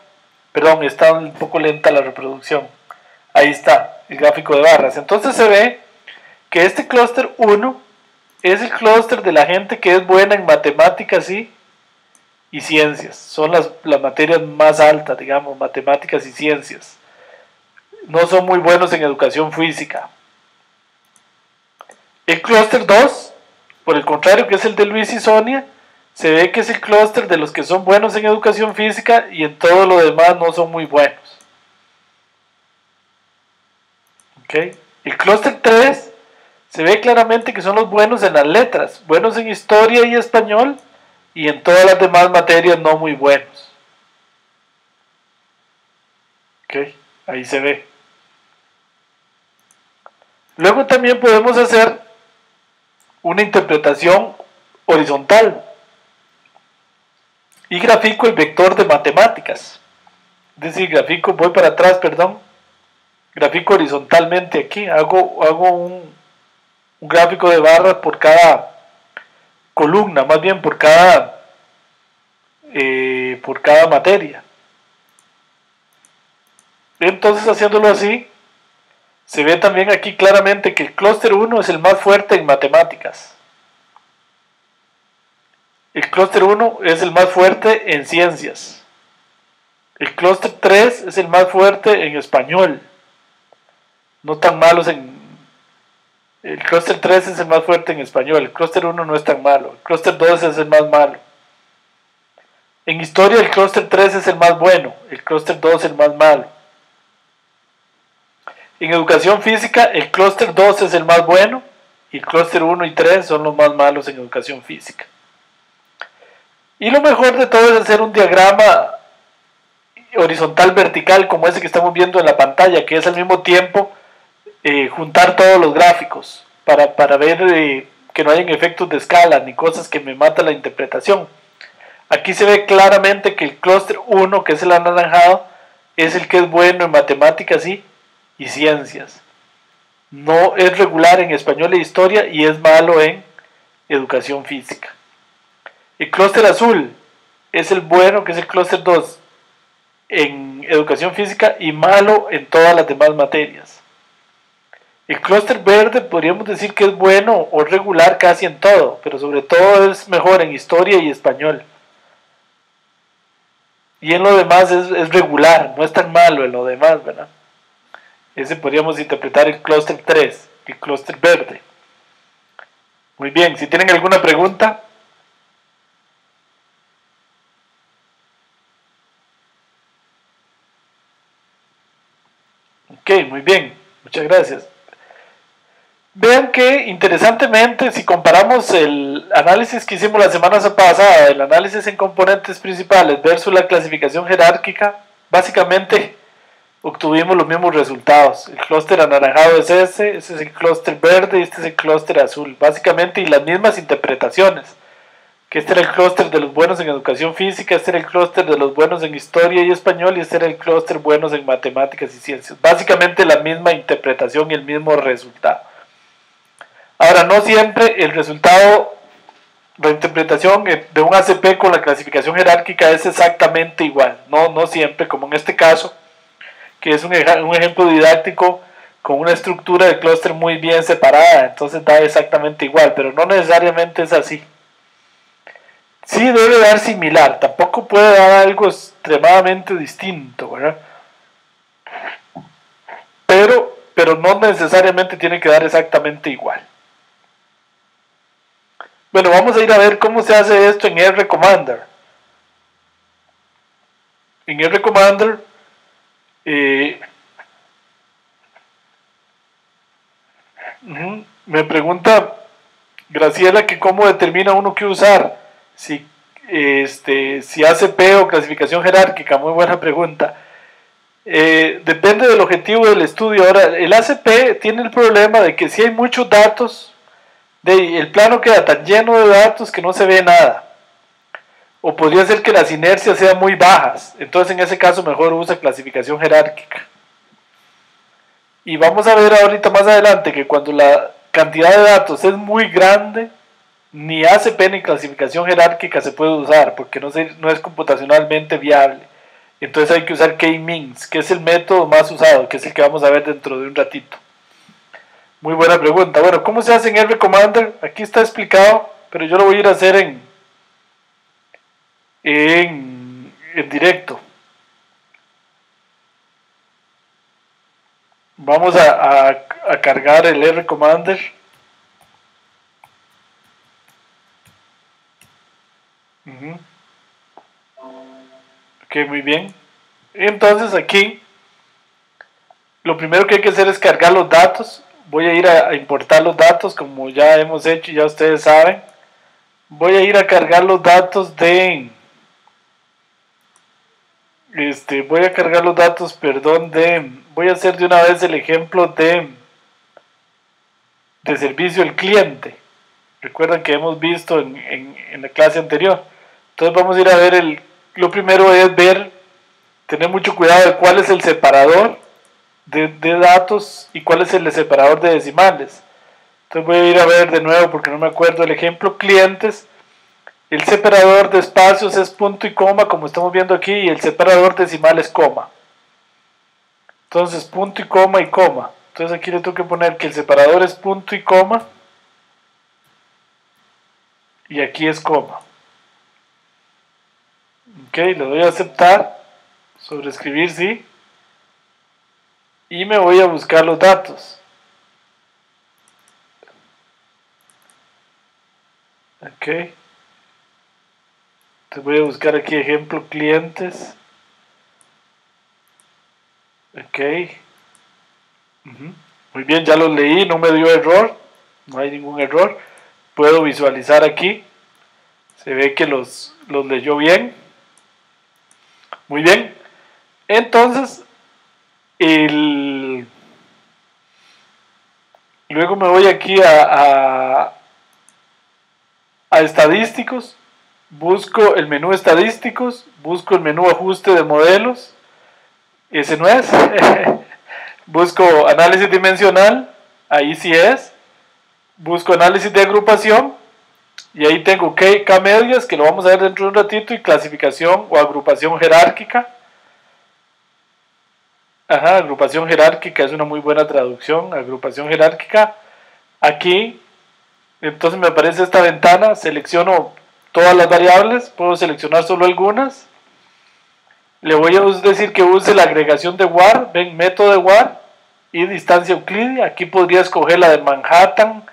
Perdón, está un poco lenta la reproducción. Ahí está, el gráfico de barras. Entonces se ve que este clúster 1 es el clúster de la gente que es buena en matemáticas y ciencias. Son las materias más altas, digamos, matemáticas y ciencias. No son muy buenos en educación física. El clúster 2, por el contrario, que es el de Luis y Sonia, se ve que es el clúster de los que son buenos en educación física y en todo lo demás no son muy buenos. ¿Okay? El clúster 3 se ve claramente que son los buenos en las letras, buenos en historia y español, y en todas las demás materias no muy buenos. ¿Okay? Ahí se ve. Luego también podemos hacer una interpretación horizontal y grafico el vector de matemáticas. Es decir, voy para atrás, grafico horizontalmente aquí, hago un gráfico de barras por cada columna, más bien por cada materia. Entonces, haciéndolo así, se ve también aquí claramente que el clúster 1 es el más fuerte en matemáticas. El clúster 1 es el más fuerte en ciencias. El clúster 3 es el más fuerte en español. No tan malos en... El clúster 3 es el más fuerte en español. El clúster 1 no es tan malo. El clúster 2 es el más malo. En historia el clúster 3 es el más bueno. El clúster 2 es el más malo. En educación física el clúster 2 es el más bueno. Y el clúster 1 y 3 son los más malos en educación física. Y lo mejor de todo es hacer un diagrama horizontal vertical como ese que estamos viendo en la pantalla, que es al mismo tiempo juntar todos los gráficos para ver que no hayan efectos de escala ni cosas que me matan la interpretación. Aquí se ve claramente que el clúster 1, que es el anaranjado, es el que es bueno en matemáticas y ciencias. No es regular en español e historia y es malo en educación física. El clúster azul es el bueno, que es el clúster 2 en educación física y malo en todas las demás materias. El clúster verde podríamos decir que es bueno o regular casi en todo, pero sobre todo es mejor en historia y español. Y en lo demás es regular, no es tan malo en lo demás, ¿verdad? Ese podríamos interpretar el clúster 3, el clúster verde. Muy bien, si tienen alguna pregunta. Ok, muy bien, muchas gracias. Vean que interesantemente, si comparamos el análisis que hicimos la semana pasada, el análisis en componentes principales versus la clasificación jerárquica, básicamente obtuvimos los mismos resultados. El clúster anaranjado es ese es el clúster verde y este es el clúster azul, básicamente, y las mismas interpretaciones. Que este era el clúster de los buenos en educación física, este era el clúster de los buenos en historia y español, y este era el clúster buenos en matemáticas y ciencias. Básicamente la misma interpretación y el mismo resultado. Ahora, no siempre el resultado, la interpretación de un ACP con la clasificación jerárquica es exactamente igual. No siempre, como en este caso, que es un ejemplo didáctico con una estructura de clúster muy bien separada, entonces da exactamente igual, pero no necesariamente es así. Sí debe dar similar, tampoco puede dar algo extremadamente distinto, ¿verdad? Pero no necesariamente tiene que dar exactamente igual. Bueno, vamos a ir a ver cómo se hace esto en RCommander. En RCommander me pregunta Graciela que cómo determina uno qué usar, si ACP o clasificación jerárquica. Muy buena pregunta. Depende del objetivo del estudio. Ahora, el ACP tiene el problema de que si hay muchos datos, el plano queda tan lleno de datos que no se ve nada. O podría ser que las inercias sean muy bajas. Entonces, en ese caso, mejor usa clasificación jerárquica. Y vamos a ver ahorita más adelante que cuando la cantidad de datos es muy grande, ni ACP ni clasificación jerárquica se puede usar porque no es computacionalmente viable. Entonces hay que usar K-means, que es el método más usado, que es el que vamos a ver dentro de un ratito. Muy buena pregunta. Bueno, ¿cómo se hace en RCommander? Aquí está explicado, pero yo lo voy a ir a hacer en directo. Vamos a cargar el RCommander. Ok, muy bien. Entonces aquí lo primero que hay que hacer es cargar los datos. Voy a ir a importar los datos como ya hemos hecho y ya ustedes saben. Voy a ir a cargar los datos voy a cargar los datos, voy a hacer de una vez el ejemplo de servicio al cliente. Recuerdan que hemos visto en la clase anterior. Entonces vamos a ir a ver lo primero es tener mucho cuidado de cuál es el separador de datos y cuál es el separador de decimales. Entonces voy a ir a ver de nuevo porque no me acuerdo el ejemplo clientes. El separador de espacios es punto y coma, como estamos viendo aquí, y el separador decimal es coma. Entonces punto y coma y coma. Entonces aquí le tengo que poner que el separador es punto y coma. Y aquí es coma. Ok, le doy a aceptar. Sobreescribir sí. Y me voy a buscar los datos. Ok. Entonces voy a buscar aquí ejemplo clientes. Ok. Muy bien, ya los leí, no me dio error. No hay ningún error. Puedo visualizar aquí. Se ve que los leyó bien. Muy bien. Entonces, luego me voy aquí a estadísticos. Busco el menú estadísticos. Busco el menú ajuste de modelos. Ese no es. Busco análisis dimensional. Ahí sí es. Busco análisis de agrupación. Y ahí tengo K-medias, que lo vamos a ver dentro de un ratito, y clasificación o agrupación jerárquica. Ajá, agrupación jerárquica es una muy buena traducción, agrupación jerárquica. Aquí, entonces me aparece esta ventana, selecciono todas las variables, puedo seleccionar solo algunas. Le voy a decir que use la agregación de WAR, ven, método de WAR y distancia euclidia. Aquí podría escoger la de Manhattan,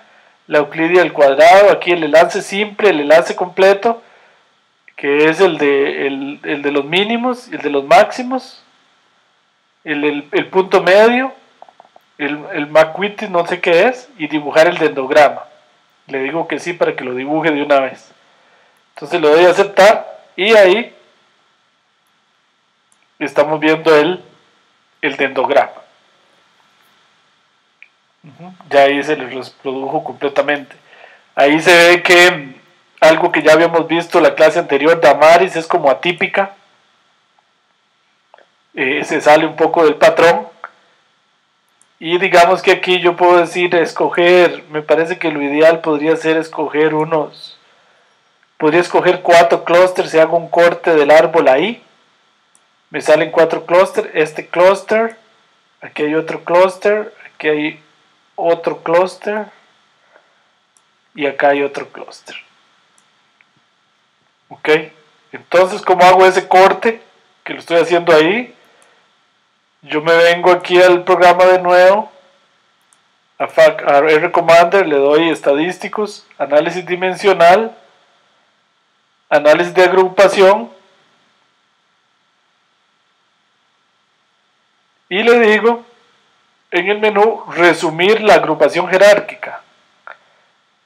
la euclidia al cuadrado, aquí el enlace simple, el enlace completo, que es el de los mínimos y el de los máximos, el punto medio, el McWitty no sé qué es, y dibujar el dendrograma. Le digo que sí para que lo dibuje de una vez. Entonces le doy a aceptar y ahí estamos viendo el dendrograma. Ya ahí se les produjo completamente. Ahí se ve que algo que ya habíamos visto en la clase anterior, Damaris es como atípica. Se sale un poco del patrón. Y digamos que aquí yo puedo decir escoger, me parece que lo ideal podría ser escoger podría escoger 4 clústeres y hago un corte del árbol ahí. Me salen 4 clústeres, este clúster, aquí hay otro clúster, aquí hay otro clúster y acá hay otro clúster. Ok, entonces ¿cómo hago ese corte? Que lo estoy haciendo ahí. Yo me vengo aquí al programa de nuevo, a R Commander, le doy estadísticos, análisis dimensional, análisis de agrupación, y le digo en el menú resumir la agrupación jerárquica.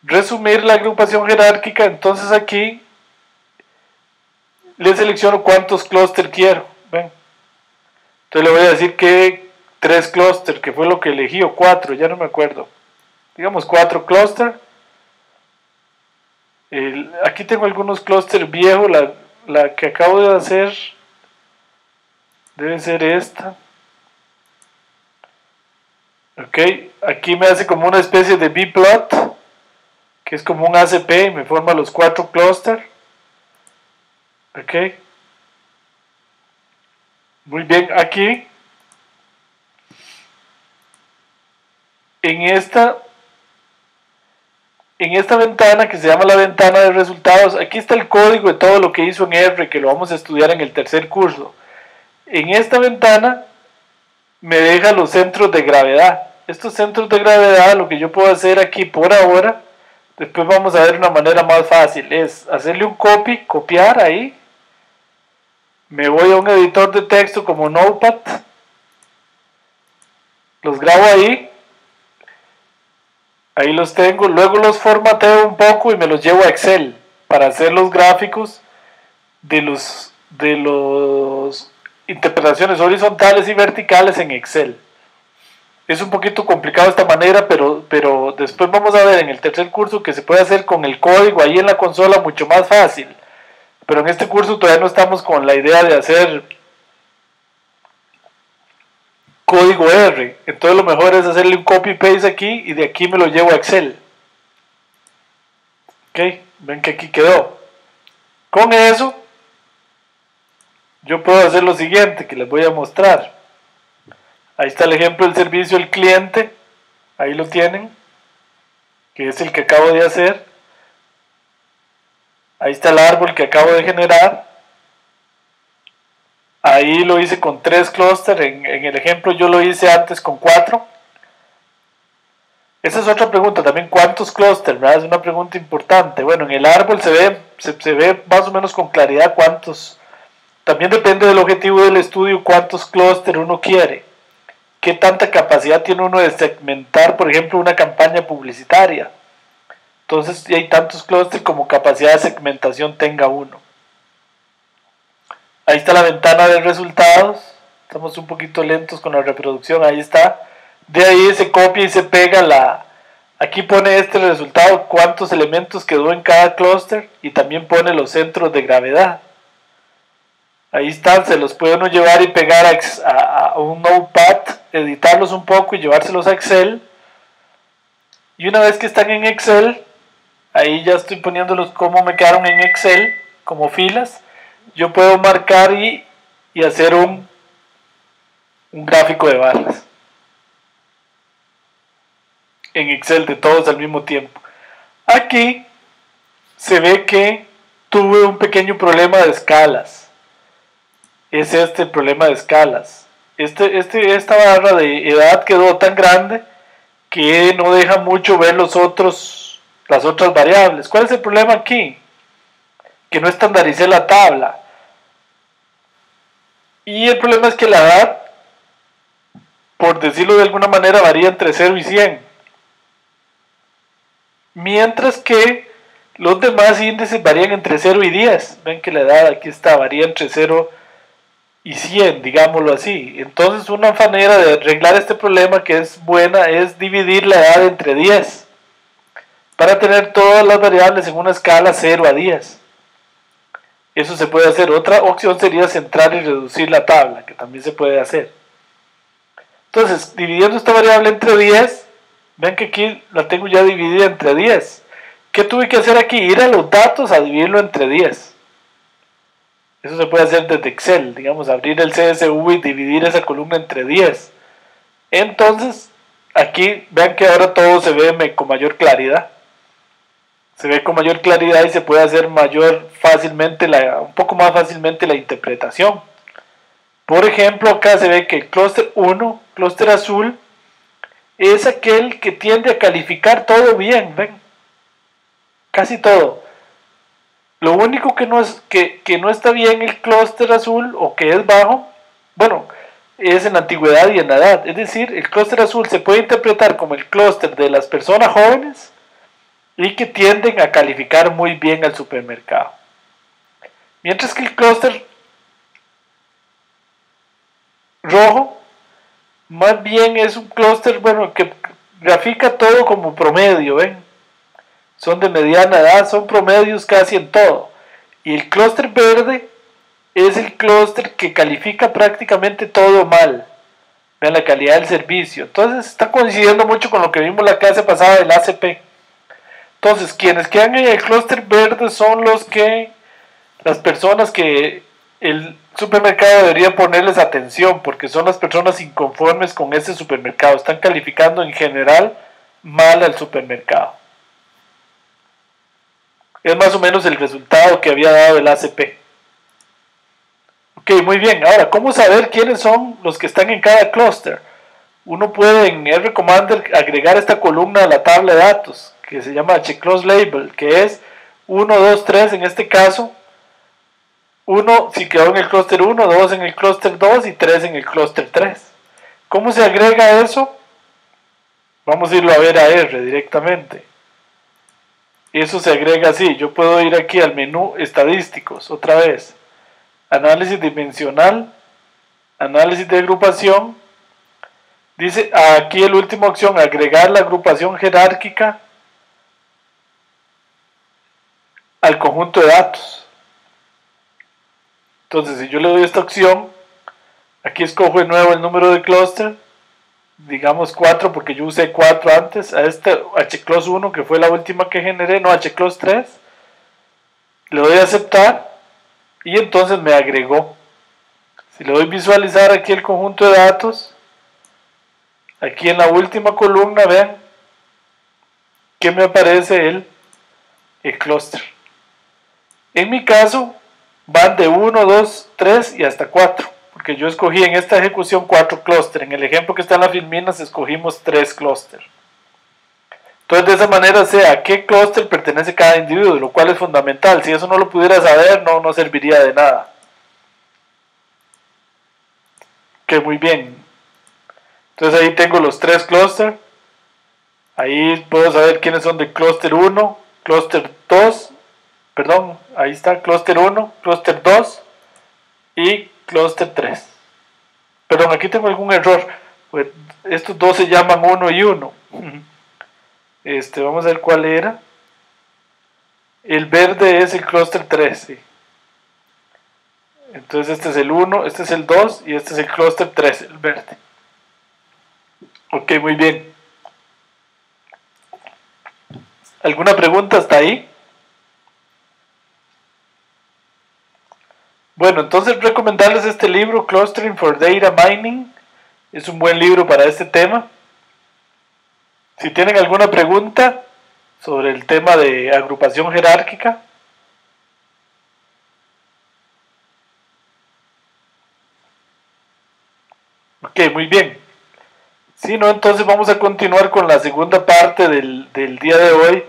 Resumir la agrupación jerárquica, entonces aquí le selecciono cuántos clústeres quiero. ¿Ven? Entonces le voy a decir que 3 clústeres, que fue lo que elegí, o 4, ya no me acuerdo. Digamos 4 clústeres. Aquí tengo algunos clústeres viejos, la que acabo de hacer debe ser esta. Ok, aquí me hace como una especie de B-plot, que es como un ACP y me forma los 4 clústeres. Ok, muy bien, aquí en esta ventana que se llama la ventana de resultados, aquí está el código de todo lo que hizo en R, que lo vamos a estudiar en el tercer curso. En esta ventana me deja los centros de gravedad. Estos centros de gravedad, lo que yo puedo hacer aquí por ahora, después vamos a ver una manera más fácil, es hacerle un copiar ahí. Me voy a un editor de texto como Notepad, los grabo ahí. Ahí los tengo, luego los formateo un poco y me los llevo a Excel para hacer los gráficos de los interpretaciones horizontales y verticales en Excel. Es un poquito complicado de esta manera, pero después vamos a ver en el tercer curso que se puede hacer con el código ahí en la consola mucho más fácil. Pero en este curso todavía no estamos con la idea de hacer código R, entonces lo mejor es hacerle un copy paste aquí y de aquí me lo llevo a Excel. Ok, ven que aquí quedó. Con eso yo puedo hacer lo siguiente que les voy a mostrar. Ahí está el ejemplo del servicio al cliente, ahí lo tienen, que es el que acabo de hacer. Ahí está el árbol que acabo de generar. Ahí lo hice con 3 clústeres, en el ejemplo yo lo hice antes con 4. Esa es otra pregunta también, ¿cuántos clústeres? Es una pregunta importante. Bueno, en el árbol se ve más o menos con claridad cuántos. También depende del objetivo del estudio, cuántos clústeres uno quiere. ¿Qué tanta capacidad tiene uno de segmentar, por ejemplo, una campaña publicitaria? Entonces, si hay tantos clústeres como capacidad de segmentación tenga uno. Ahí está la ventana de resultados. Estamos un poquito lentos con la reproducción. Ahí está. De ahí se copia y se pega aquí pone este resultado, cuántos elementos quedó en cada clúster y también pone los centros de gravedad. Ahí están, se los puede uno llevar y pegar a un notepad, editarlos un poco y llevárselos a Excel. Y una vez que están en Excel, ahí ya estoy poniéndolos como me quedaron en Excel, como filas. Yo puedo marcar y hacer un gráfico de barras en Excel de todos al mismo tiempo. Aquí se ve que tuve un pequeño problema de escalas. Es este el problema de escalas. Esta barra de edad quedó tan grande que no deja mucho ver las otras variables. ¿Cuál es el problema aquí? Que no estandaricé la tabla. Y el problema es que la edad, por decirlo de alguna manera, varía entre 0 y 100. Mientras que los demás índices varían entre 0 y 10. Ven que la edad aquí está, varía entre 0 y 100, digámoslo así. Entonces una manera de arreglar este problema que es buena es dividir la edad entre 10 para tener todas las variables en una escala 0 a 10. Eso se puede hacer. Otra opción sería centrar y reducir la tabla, que también se puede hacer. Entonces, dividiendo esta variable entre 10, ven que aquí la tengo ya dividida entre 10. ¿Qué tuve que hacer aquí? Ir a los datos a dividirlo entre 10. Eso se puede hacer desde Excel, digamos, abrir el CSV y dividir esa columna entre 10. Entonces, aquí vean que ahora todo se ve con mayor claridad. Se ve con mayor claridad y se puede hacer un poco más fácilmente la interpretación. Por ejemplo, acá se ve que el clúster 1, clúster azul, es aquel que tiende a calificar todo bien, ven, casi todo. Lo único que no está bien el clúster azul o que es bajo, bueno, es en antigüedad y en edad. Es decir, el clúster azul se puede interpretar como el clúster de las personas jóvenes y que tienden a calificar muy bien al supermercado. Mientras que el clúster rojo más bien es un clúster, bueno, que grafica todo como promedio, ¿ven? Son de mediana edad, son promedios casi en todo. Y el clúster verde es el clúster que califica prácticamente todo mal. Vean la calidad del servicio. Entonces está coincidiendo mucho con lo que vimos la clase pasada del ACP. Entonces, quienes quedan en el clúster verde son las personas que el supermercado debería ponerles atención, porque son las personas inconformes con ese supermercado. Están calificando en general mal al supermercado. Es más o menos el resultado que había dado el ACP. Ok, muy bien. Ahora, ¿cómo saber quiénes son los que están en cada clúster? Uno puede en RCommander agregar esta columna a la tabla de datos, que se llama hclustLabel, que es 1, 2, 3 en este caso. 1 si quedó en el clúster 1, 2 en el clúster 2 y 3 en el clúster 3. ¿Cómo se agrega eso? Vamos a irlo a ver a R directamente. Eso se agrega así. Yo puedo ir aquí al menú estadísticos, otra vez. Análisis dimensional, análisis de agrupación. Dice aquí la última opción, agregar la agrupación jerárquica al conjunto de datos. Entonces, si yo le doy esta opción, aquí escojo de nuevo el número de clúster, digamos 4 porque yo usé 4 antes, a este hclust 1 que fue la última que generé, no hclust 3, le doy a aceptar y entonces me agregó. Si le doy visualizar aquí el conjunto de datos, aquí en la última columna, vean que me aparece el clúster. En mi caso, van de 1, 2, 3 y hasta 4, porque yo escogí en esta ejecución 4 clústeres. En el ejemplo que está en las filminas escogimos 3 clústeres. Entonces de esa manera sé a qué clúster pertenece cada individuo, lo cual es fundamental. Si eso no lo pudiera saber, no serviría de nada. Ok, muy bien. Entonces ahí tengo los 3 clústeres. Ahí puedo saber quiénes son de clúster 1, clúster 2, perdón, ahí está, clúster 1, clúster 2 y clúster 3. Perdón, aquí tengo algún error. Pues estos dos se llaman 1 y 1. Vamos a ver cuál era. El verde es el clúster 3. ¿Sí? Entonces este es el 1, este es el 2 y este es el clúster 3, el verde. Ok, muy bien. ¿Alguna pregunta hasta ahí? Bueno, entonces recomendarles este libro, Clustering for Data Mining. Es un buen libro para este tema. Si tienen alguna pregunta sobre el tema de agrupación jerárquica. Ok, muy bien. Si no, entonces vamos a continuar con la segunda parte del día de hoy,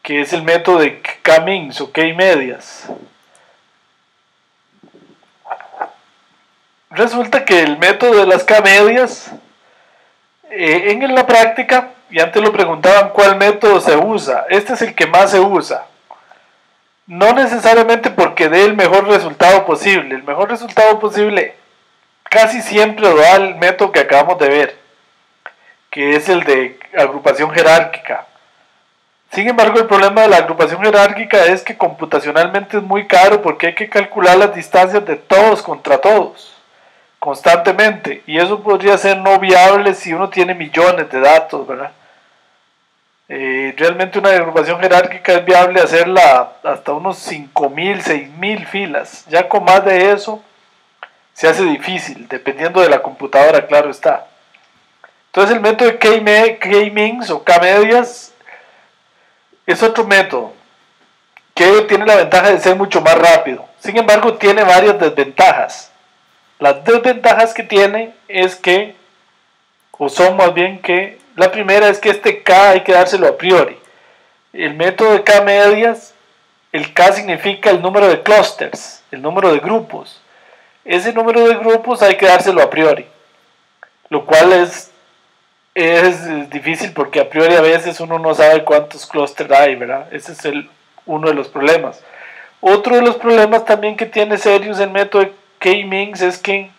que es el método de K-mins o K-medias. Resulta que el método de las K-medias, en la práctica, y antes lo preguntaban cuál método se usa, este es el que más se usa. No necesariamente porque dé el mejor resultado posible. El mejor resultado posible casi siempre lo da el método que acabamos de ver, que es el de agrupación jerárquica. Sin embargo, el problema de la agrupación jerárquica es que computacionalmente es muy caro porque hay que calcular las distancias de todos contra todos constantemente, y eso podría ser no viable si uno tiene millones de datos, ¿verdad? Realmente una agrupación jerárquica es viable hacerla hasta unos 5.000, 6.000 filas. Ya con más de eso se hace difícil, dependiendo de la computadora, claro está. Entonces el método de K-mins o K-medias es otro método que tiene la ventaja de ser mucho más rápido. Sin embargo, tiene varias desventajas. Las desventajas que tiene es que, o son más bien que, la primera es que este K hay que dárselo a priori. El método de K-medias, el K significa el número de clusters, el número de grupos. Ese número de grupos hay que dárselo a priori, lo cual es difícil porque a priori a veces uno no sabe cuántos clústeres hay, ¿verdad? Ese es uno de los problemas. Otro de los problemas también que tiene serios el método de K-mins es que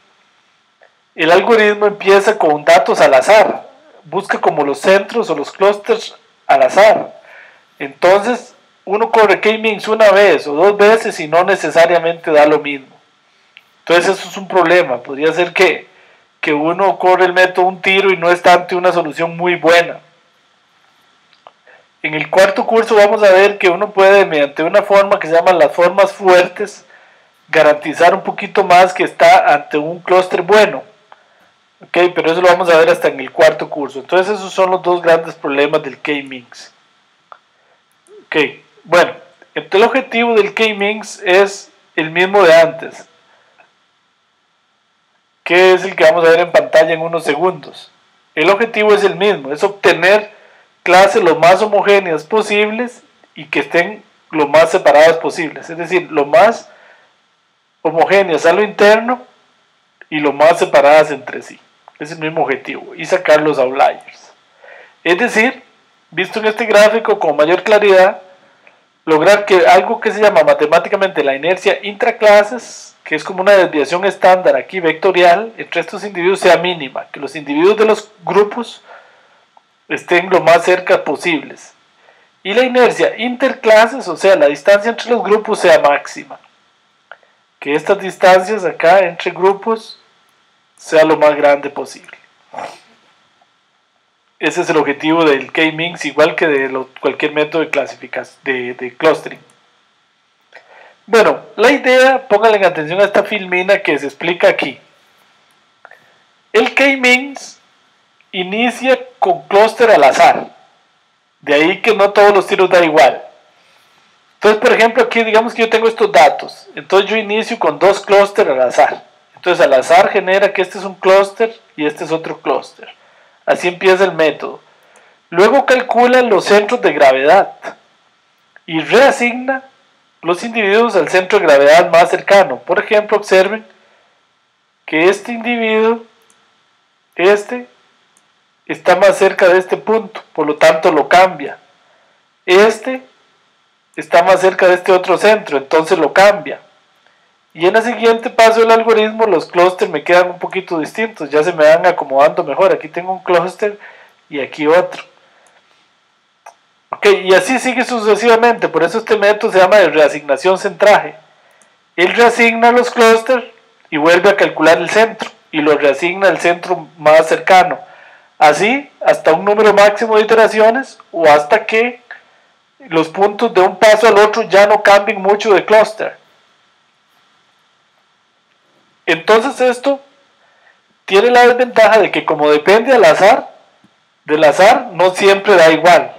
el algoritmo empieza con datos al azar, busca como los centros o los clústeres al azar. Entonces uno corre K-mins una vez o dos veces y no necesariamente da lo mismo. Entonces eso es un problema. Podría ser que uno corre el método un tiro y no está ante una solución muy buena. En el cuarto curso vamos a ver que uno puede, mediante una forma que se llama las formas fuertes, garantizar un poquito más que está ante un clúster bueno. Ok, pero eso lo vamos a ver hasta en el cuarto curso. Entonces esos son los dos grandes problemas del K-mins. Ok, bueno, entonces el objetivo del K-mins es el mismo de antes, que es el que vamos a ver en pantalla en unos segundos. El objetivo es el mismo, es obtener clases lo más homogéneas posibles y que estén lo más separadas posibles, es decir, lo más homogéneas a lo interno y lo más separadas entre sí. Es el mismo objetivo, y sacar los outliers. Es decir, visto en este gráfico con mayor claridad, lograr que algo que se llama matemáticamente la inercia intraclases, que es como una desviación estándar aquí vectorial entre estos individuos, sea mínima, que los individuos de los grupos estén lo más cerca posibles, y la inercia interclases, o sea la distancia entre los grupos, sea máxima, que estas distancias acá entre grupos sea lo más grande posible. Ese es el objetivo del K-mins, igual que de cualquier método de clasificación de clustering. Bueno, la idea, pónganle atención a esta filmina que se explica aquí. El K-mins inicia con clúster al azar. De ahí que no todos los tiros da igual. Entonces, por ejemplo, aquí digamos que yo tengo estos datos. Entonces yo inicio con dos clústeres al azar. Entonces al azar genera que este es un clúster y este es otro clúster. Así empieza el método. Luego calcula los centros de gravedad y reasigna los individuos al centro de gravedad más cercano. Por ejemplo, observen que este individuo, está más cerca de este punto, por lo tanto lo cambia. Este está más cerca de este otro centro, entonces lo cambia. Y en el siguiente paso del algoritmo los clústeres me quedan un poquito distintos, ya se me van acomodando mejor. Aquí tengo un clúster y aquí otro. Ok, y así sigue sucesivamente, por eso este método se llama de reasignación centraje. Él reasigna los clústeres y vuelve a calcular el centro, y lo reasigna al centro más cercano. Así, hasta un número máximo de iteraciones, o hasta que los puntos de un paso al otro ya no cambien mucho de clúster. Entonces esto tiene la desventaja de que como depende del azar no siempre da igual.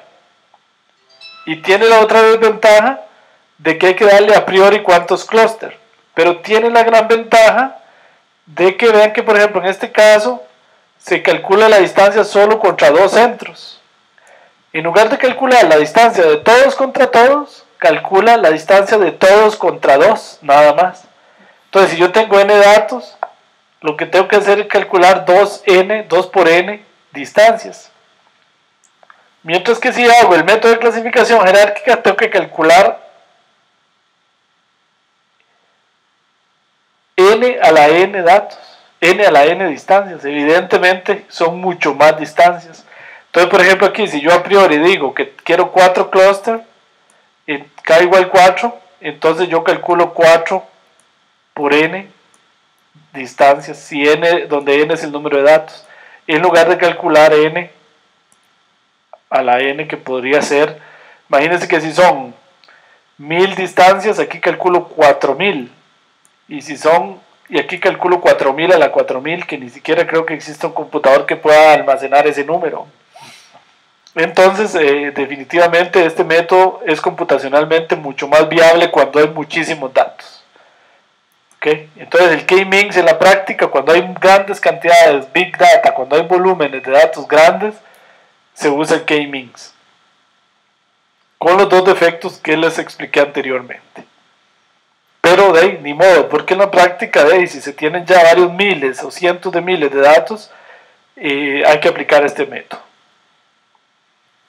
Y tiene la otra desventaja de que hay que darle a priori cuántos clústeres. Pero tiene la gran ventaja de que vean que, por ejemplo, en este caso se calcula la distancia solo contra dos centros. En lugar de calcular la distancia de todos contra todos, calcula la distancia de todos contra dos, nada más. Entonces, si yo tengo n datos, lo que tengo que hacer es calcular 2 por n distancias. Mientras que si hago el método de clasificación jerárquica, tengo que calcular n a la n datos, n a la n distancias. Evidentemente son mucho más distancias. Entonces, por ejemplo, aquí, si yo a priori digo que quiero 4 clústeres, k igual 4, entonces yo calculo 4 por n distancias, si n, donde n es el número de datos, en lugar de calcular n a la n, que podría ser, imagínense que si son 1000 distancias, aquí calculo 4000, y aquí calculo 4000 a la 4000, que ni siquiera creo que exista un computador que pueda almacenar ese número. Entonces, definitivamente este método es computacionalmente mucho más viable cuando hay muchísimos datos. ¿Okay? Entonces el K-Means en la práctica, cuando hay grandes cantidades, Big Data, cuando hay volúmenes de datos grandes, se usa el K-Means, con los dos defectos que les expliqué anteriormente. Pero de ahí, ni modo, porque en la práctica de ahí, si se tienen ya varios miles o cientos de miles de datos, hay que aplicar este método.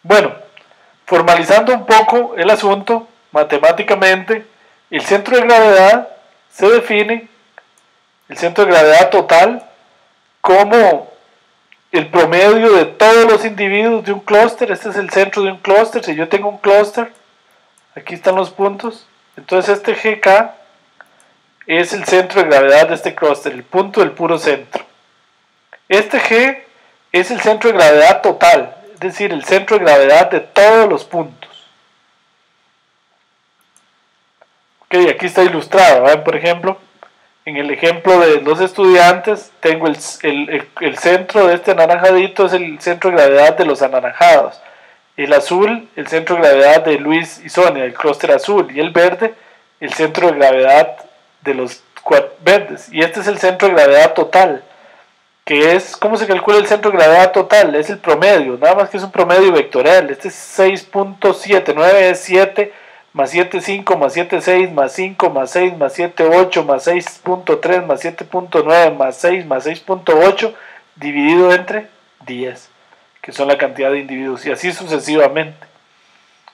Bueno, formalizando un poco el asunto, matemáticamente, el centro de gravedad se define, el centro de gravedad total, como el promedio de todos los individuos de un clúster. Este es el centro de un clúster. Si yo tengo un clúster, aquí están los puntos, entonces este GK es el centro de gravedad de este clúster, el punto del puro centro. Este G es el centro de gravedad total, es decir, el centro de gravedad de todos los puntos. Ok, aquí está ilustrado. ¿Ven? Por ejemplo, en el ejemplo de los estudiantes, tengo el centro de este anaranjadito, es el centro de gravedad de los anaranjados. El azul, el centro de gravedad de Luis y Sonia, el clúster azul. Y el verde, el centro de gravedad de los verdes. Y este es el centro de gravedad total, que es, ¿cómo se calcula el centro de gravedad total? Es el promedio, nada más que es un promedio vectorial. Este es 6.79, es 7 más 7.5 más 7.6 más 5 más 6 más 7.8 más 6.3 más 7.9 más 6 más 6.8 dividido entre 10, que son la cantidad de individuos, y así sucesivamente.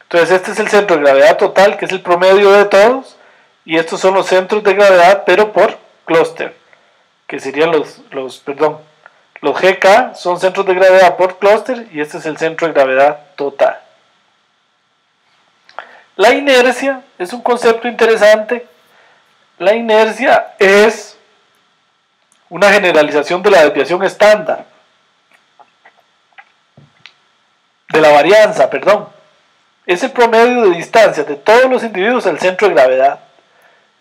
Entonces este es el centro de gravedad total, que es el promedio de todos, y estos son los centros de gravedad, pero por clúster, que serían los GK son centros de gravedad por clúster, y este es el centro de gravedad total. La inercia es un concepto interesante. La inercia es una generalización de la desviación estándar, de la varianza, perdón. Es el promedio de distancias de todos los individuos al centro de gravedad.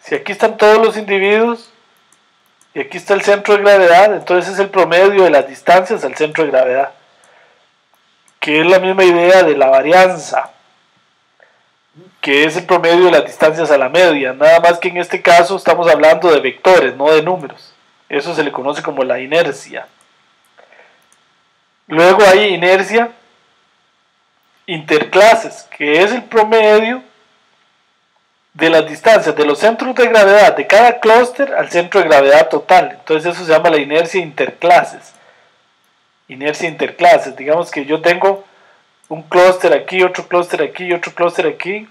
Si aquí están todos los individuos y aquí está el centro de gravedad, entonces es el promedio de las distancias al centro de gravedad. que es la misma idea de la varianza, que es el promedio de las distancias a la media, nada más que en este caso estamos hablando de vectores, no de números. Eso se le conoce como la inercia. Luego hay inercia interclases, que es el promedio de las distancias de los centros de gravedad de cada clúster al centro de gravedad total. Entonces eso se llama la inercia interclases. Inercia interclases, digamos que yo tengo un clúster aquí, otro clúster aquí y otro clúster aquí.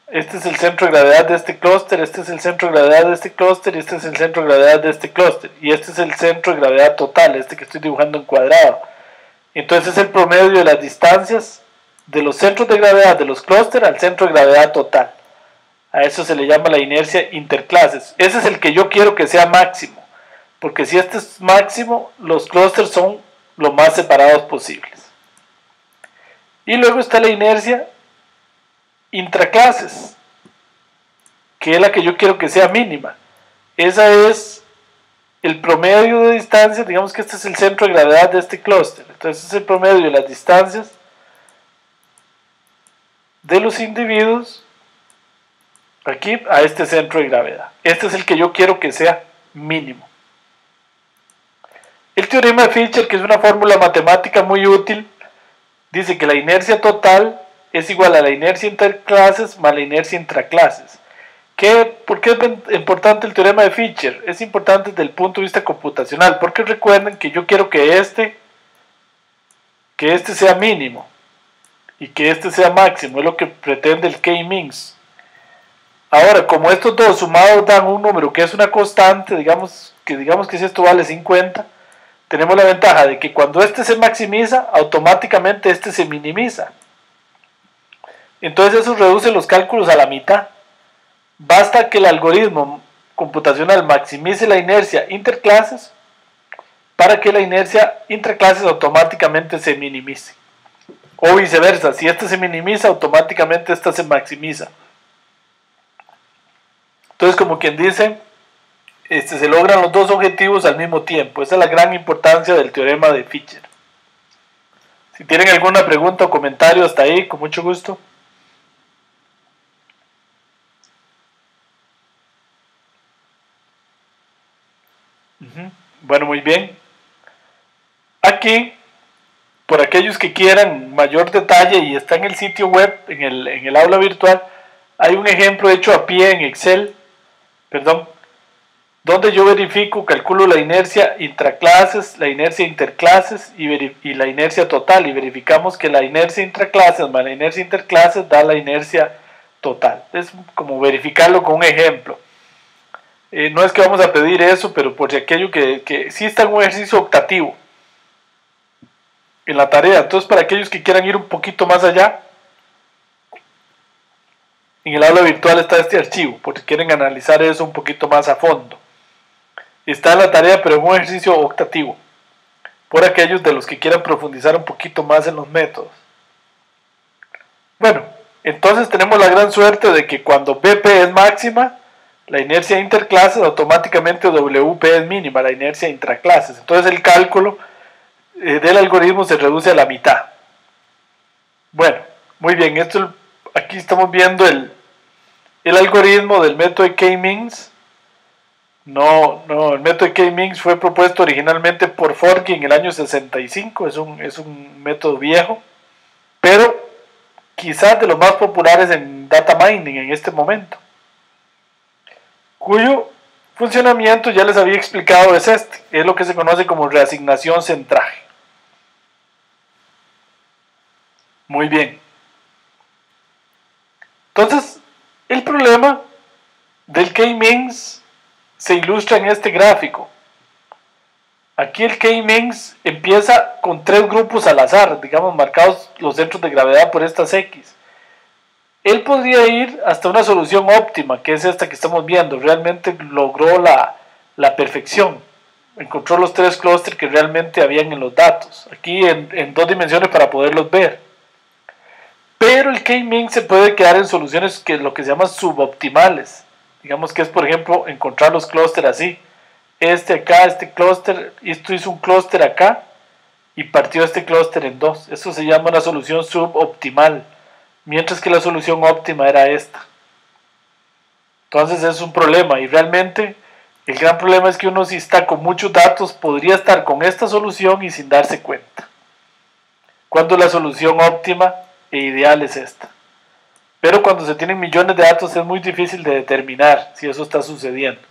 Este es el centro de gravedad de este clúster, este es el centro de gravedad de este clúster y este es el centro de gravedad de este clúster. Y este es el centro de gravedad total, este que estoy dibujando en cuadrado. Entonces es el promedio de las distancias de los centros de gravedad de los clústeres al centro de gravedad total. A eso se le llama la inercia interclases. Ese es el que yo quiero que sea máximo, porque si este es máximo, los clústeres son lo más separados posibles. Y luego está la inercia intraclases, que es la que yo quiero que sea mínima. Esa es el promedio de distancias, digamos que este es el centro de gravedad de este clúster. Entonces es el promedio de las distancias de los individuos aquí a este centro de gravedad. Este es el que yo quiero que sea mínimo. El teorema de Fisher, que es una fórmula matemática muy útil, dice que la inercia total es igual a la inercia interclases más la inercia intraclases. ¿Por qué es importante el teorema de Fisher? Es importante desde el punto de vista computacional, porque recuerden que yo quiero que este sea mínimo y que este sea máximo, es lo que pretende el K-Means. Ahora, como estos dos sumados dan un número que es una constante, digamos que si esto vale 50, tenemos la ventaja de que cuando este se maximiza, automáticamente este se minimiza. Entonces eso reduce los cálculos a la mitad. Basta que el algoritmo computacional maximice la inercia interclases para que la inercia intraclases automáticamente se minimice. O viceversa, si este se minimiza, automáticamente esta se maximiza. Entonces, como quien dice, se logran los dos objetivos al mismo tiempo. Esa es la gran importancia del teorema de Fisher. Si tienen alguna pregunta o comentario hasta ahí, con mucho gusto. Bueno, muy bien. Aquí, por aquellos que quieran mayor detalle y está en el sitio web, en el aula virtual, hay un ejemplo hecho a pie en Excel, donde yo verifico, calculo la inercia intraclases, la inercia interclases y la inercia total, y verificamos que la inercia intraclases más la inercia interclases da la inercia total. Es como verificarlo con un ejemplo. No es que vamos a pedir eso, pero por si aquello que sí está en un ejercicio optativo en la tarea. Entonces, para aquellos que quieran ir un poquito más allá, en el aula virtual está este archivo, por si quieren analizar eso un poquito más a fondo. Está en la tarea, pero en un ejercicio optativo, por aquellos de los que quieran profundizar un poquito más en los métodos. Bueno, entonces tenemos la gran suerte de que cuando BP es máxima, la inercia interclases, automáticamente WP es mínima, la inercia intraclases. Entonces el cálculo del algoritmo se reduce a la mitad. Bueno, muy bien, aquí estamos viendo el algoritmo del método de K-Means. El método de K-Means fue propuesto originalmente por Forky en el año 65, es un método viejo, pero quizás de los más populares en data mining en este momento, cuyo funcionamiento ya les había explicado es lo que se conoce como reasignación centraje. Muy bien. Entonces, el problema del K-Means se ilustra en este gráfico. Aquí el K-Means empieza con 3 grupos al azar, digamos marcados los centros de gravedad por estas X. Él podría ir hasta una solución óptima, que es esta que estamos viendo. Realmente logró la perfección. Encontró los 3 clústeres que realmente habían en los datos. Aquí en 2 dimensiones para poderlos ver. Pero el K-Means se puede quedar en soluciones que es lo que se llama suboptimales. Digamos que es, por ejemplo, encontrar los clústeres así. Este acá, este clúster, esto hizo un clúster acá, y partió este clúster en dos. Eso se llama una solución suboptimal, mientras que la solución óptima era esta. Entonces es un problema, y realmente el gran problema es que uno, si está con muchos datos, podría estar con esta solución y sin darse cuenta, cuando la solución óptima e ideal es esta. Pero cuando se tienen millones de datos es muy difícil de determinar si eso está sucediendo.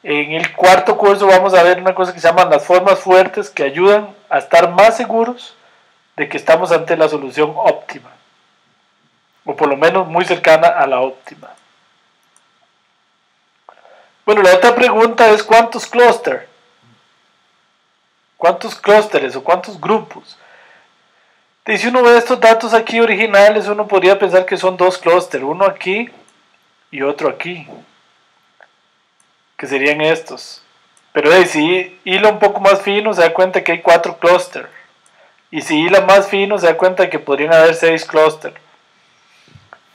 En el cuarto curso vamos a ver una cosa que se llaman las formas fuertes, que ayudan a estar más seguros de que estamos ante la solución óptima, o por lo menos muy cercana a la óptima. Bueno, la otra pregunta es ¿cuántos clústeres? ¿Cuántos clústeres o cuántos grupos? Y si uno ve estos datos aquí originales, uno podría pensar que son dos clústeres, uno aquí y otro aquí, que serían estos. Pero si hila un poco más fino, se da cuenta que hay 4 clústeres. Y si hila más fino, se da cuenta que podrían haber 6 clústeres.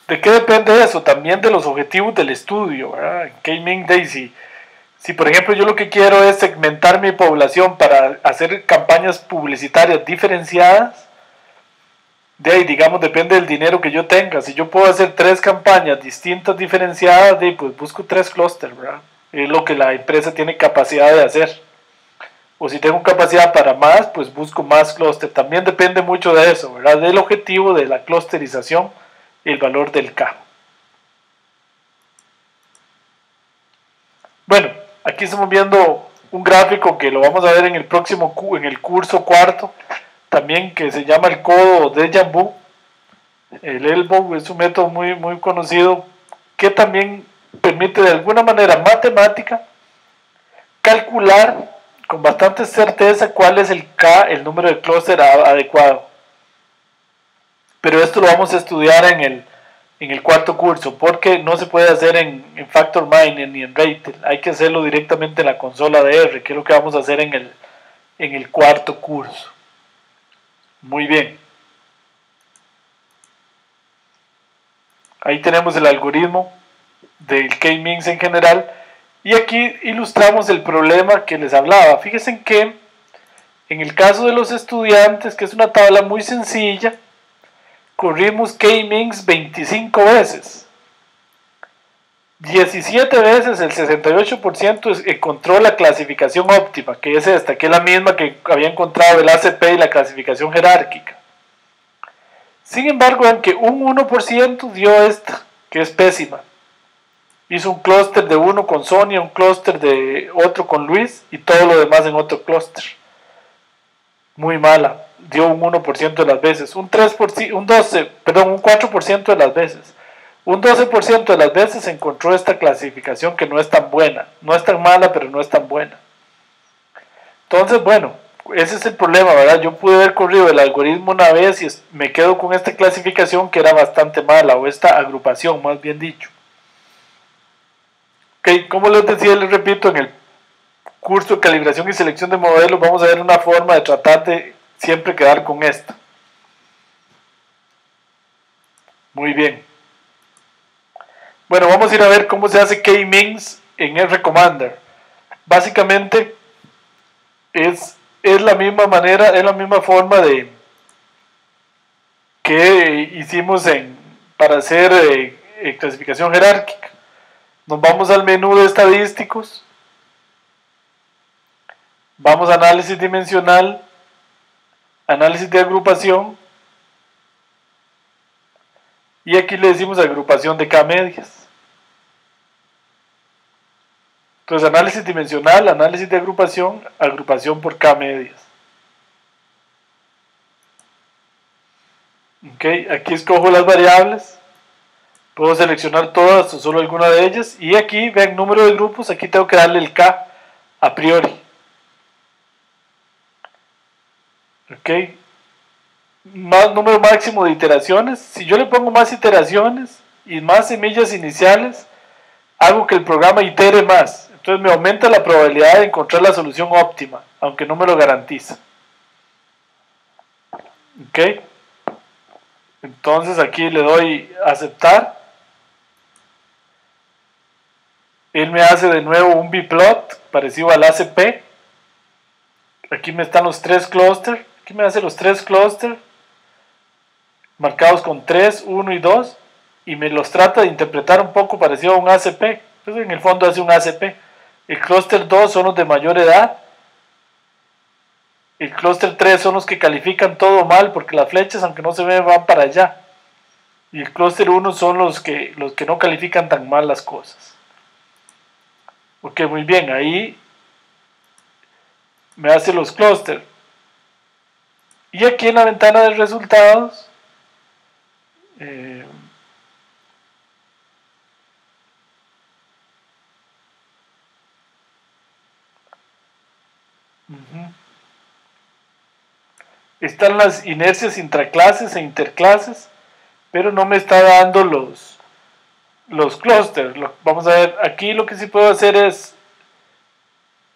¿De qué depende eso? También de los objetivos del estudio, ¿verdad? En K-Means Day, si por ejemplo yo lo que quiero es segmentar mi población para hacer campañas publicitarias diferenciadas, de ahí, digamos, depende del dinero que yo tenga. Si yo puedo hacer 3 campañas distintas, diferenciadas, de ahí, pues busco 3 clústeres, ¿verdad? Es lo que la empresa tiene capacidad de hacer. O si tengo capacidad para más, pues busco más clúster. También depende mucho de eso, ¿verdad? Del objetivo de la clusterización y el valor del K. Bueno, aquí estamos viendo un gráfico que lo vamos a ver en el próximo, en el curso cuarto, también, que se llama el codo de Jambú. El ELBO es un método muy, muy conocido que también permite de alguna manera matemática calcular con bastante certeza cuál es el K, el número de clúster adecuado. Pero esto lo vamos a estudiar en el cuarto curso, porque no se puede hacer en Factor Miner ni en Ratel. Hay que hacerlo directamente en la consola de R, que es lo que vamos a hacer en el cuarto curso. Muy bien. Ahí tenemos el algoritmo del K-Means en general. Y aquí ilustramos el problema que les hablaba. Fíjense que en el caso de los estudiantes, que es una tabla muy sencilla, corrimos K-Means 25 veces. 17 veces el 68% encontró la clasificación óptima, que es esta, que es la misma que había encontrado el ACP y la clasificación jerárquica. Sin embargo, aunque un 1% dio esta, que es pésima. Hizo un clúster de uno con Sonia, un clúster de otro con Luis y todo lo demás en otro clúster. Muy mala, dio un 1% de las veces, un 4% de las veces. Un 12% de las veces encontró esta clasificación que no es tan buena, no es tan mala, pero no es tan buena. Entonces, bueno, ese es el problema, ¿verdad? Yo pude haber corrido el algoritmo una vez y me quedo con esta clasificación que era bastante mala, o esta agrupación, más bien dicho. Ok, como les decía, les repito, en el curso de calibración y selección de modelos vamos a ver una forma de tratar de siempre quedar con esta. Muy bien. Bueno, vamos a ir a ver cómo se hace K-Means en R-Commander. Básicamente es la misma manera, es la misma forma de que hicimos para hacer clasificación jerárquica. Nos vamos al menú de estadísticos, vamos a análisis dimensional, análisis de agrupación, y aquí le decimos agrupación de K-medias. Entonces, análisis dimensional, análisis de agrupación, agrupación por K-medias. Ok, aquí escojo las variables, puedo seleccionar todas o solo alguna de ellas, y aquí vean número de grupos, aquí tengo que darle el K a priori. Ok, número máximo de iteraciones. Si yo le pongo más iteraciones y más semillas iniciales, hago que el programa itere más. Entonces me aumenta la probabilidad de encontrar la solución óptima, aunque no me lo garantiza. Ok, entonces aquí le doy a aceptar. Él me hace de nuevo un biplot parecido al ACP. Aquí me están los 3 clústeres. Aquí me hace los 3 clústeres marcados con 3, 1 y 2 y me los trata de interpretar un poco parecido a un ACP. Entonces en el fondo hace un ACP. El clúster 2 son los de mayor edad. El clúster 3 son los que califican todo mal porque las flechas, aunque no se ven, van para allá. Y el clúster 1 son los que no califican tan mal las cosas. Ok, muy bien, ahí me hace los clústeres. Y aquí en la ventana de resultados, están las inercias intraclases e interclases, pero no me está dando los clústeres. Vamos a ver, aquí lo que sí puedo hacer es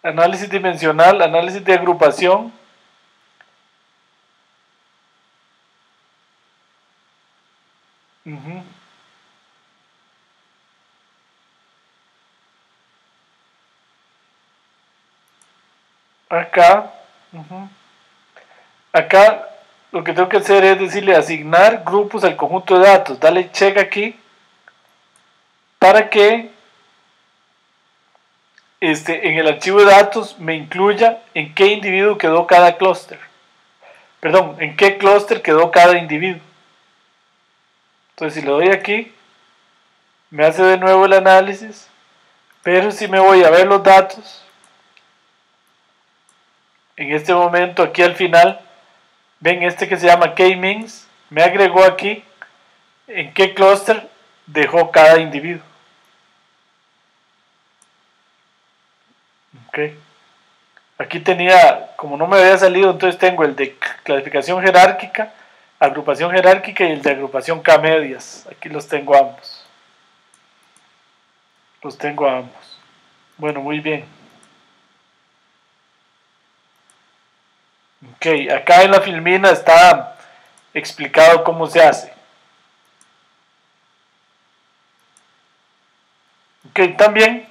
análisis dimensional, análisis de agrupación. Acá, acá lo que tengo que hacer es decirle asignar grupos al conjunto de datos. Dale check aquí para que en el archivo de datos me incluya en qué individuo quedó cada clúster. Perdón, en qué clúster quedó cada individuo. Entonces si le doy aquí, me hace de nuevo el análisis, pero si me voy a ver los datos, en este momento aquí al final, ven este que se llama K-Means, me agregó aquí en qué clúster dejó cada individuo. Ok. Aquí tenía, como no me había salido, entonces tengo el de clasificación jerárquica, agrupación jerárquica y el de agrupación K-medias. Aquí los tengo ambos. Los tengo ambos. Bueno, muy bien. Ok, acá en la filmina está explicado cómo se hace. Ok, también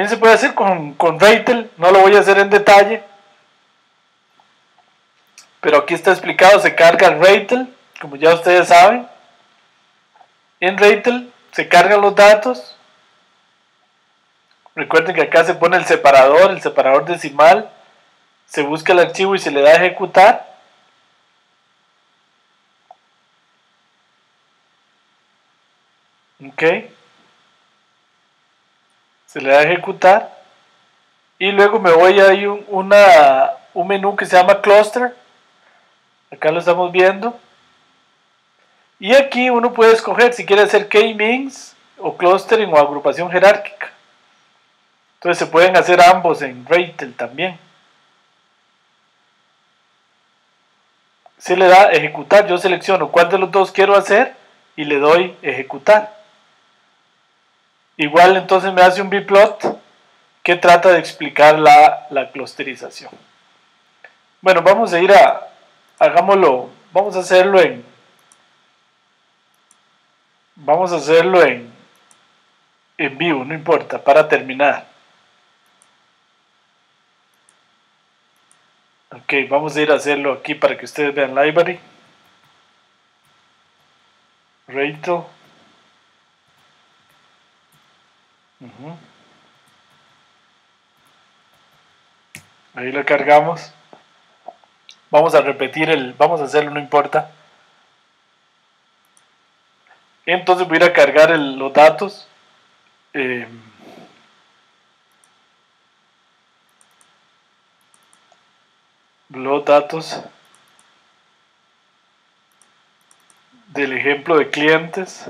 se puede hacer con Reitel, no lo voy a hacer en detalle, pero aquí está explicado, se carga el Reitel, como ya ustedes saben. En Reitel se cargan los datos. Recuerden que acá se pone el separador decimal, se busca el archivo y se le da a ejecutar. Ok. Se le da a ejecutar. Y luego me voy a ir un menú que se llama Cluster. Acá lo estamos viendo. Y aquí uno puede escoger si quiere hacer K-means o clustering o agrupación jerárquica. Entonces se pueden hacer ambos en Reitel también. Se le da ejecutar, yo selecciono cuál de los dos quiero hacer y le doy ejecutar. Igual entonces me hace un bplot que trata de explicar la clusterización. Bueno, vamos a ir hagámoslo, vamos a hacerlo en vivo, no importa, para terminar. Ok, vamos a ir a hacerlo aquí para que ustedes vean library. Reitel. Ahí lo cargamos. Vamos a repetir vamos a hacerlo, no importa. Entonces voy a ir a cargar los datos. Los datos del ejemplo de clientes.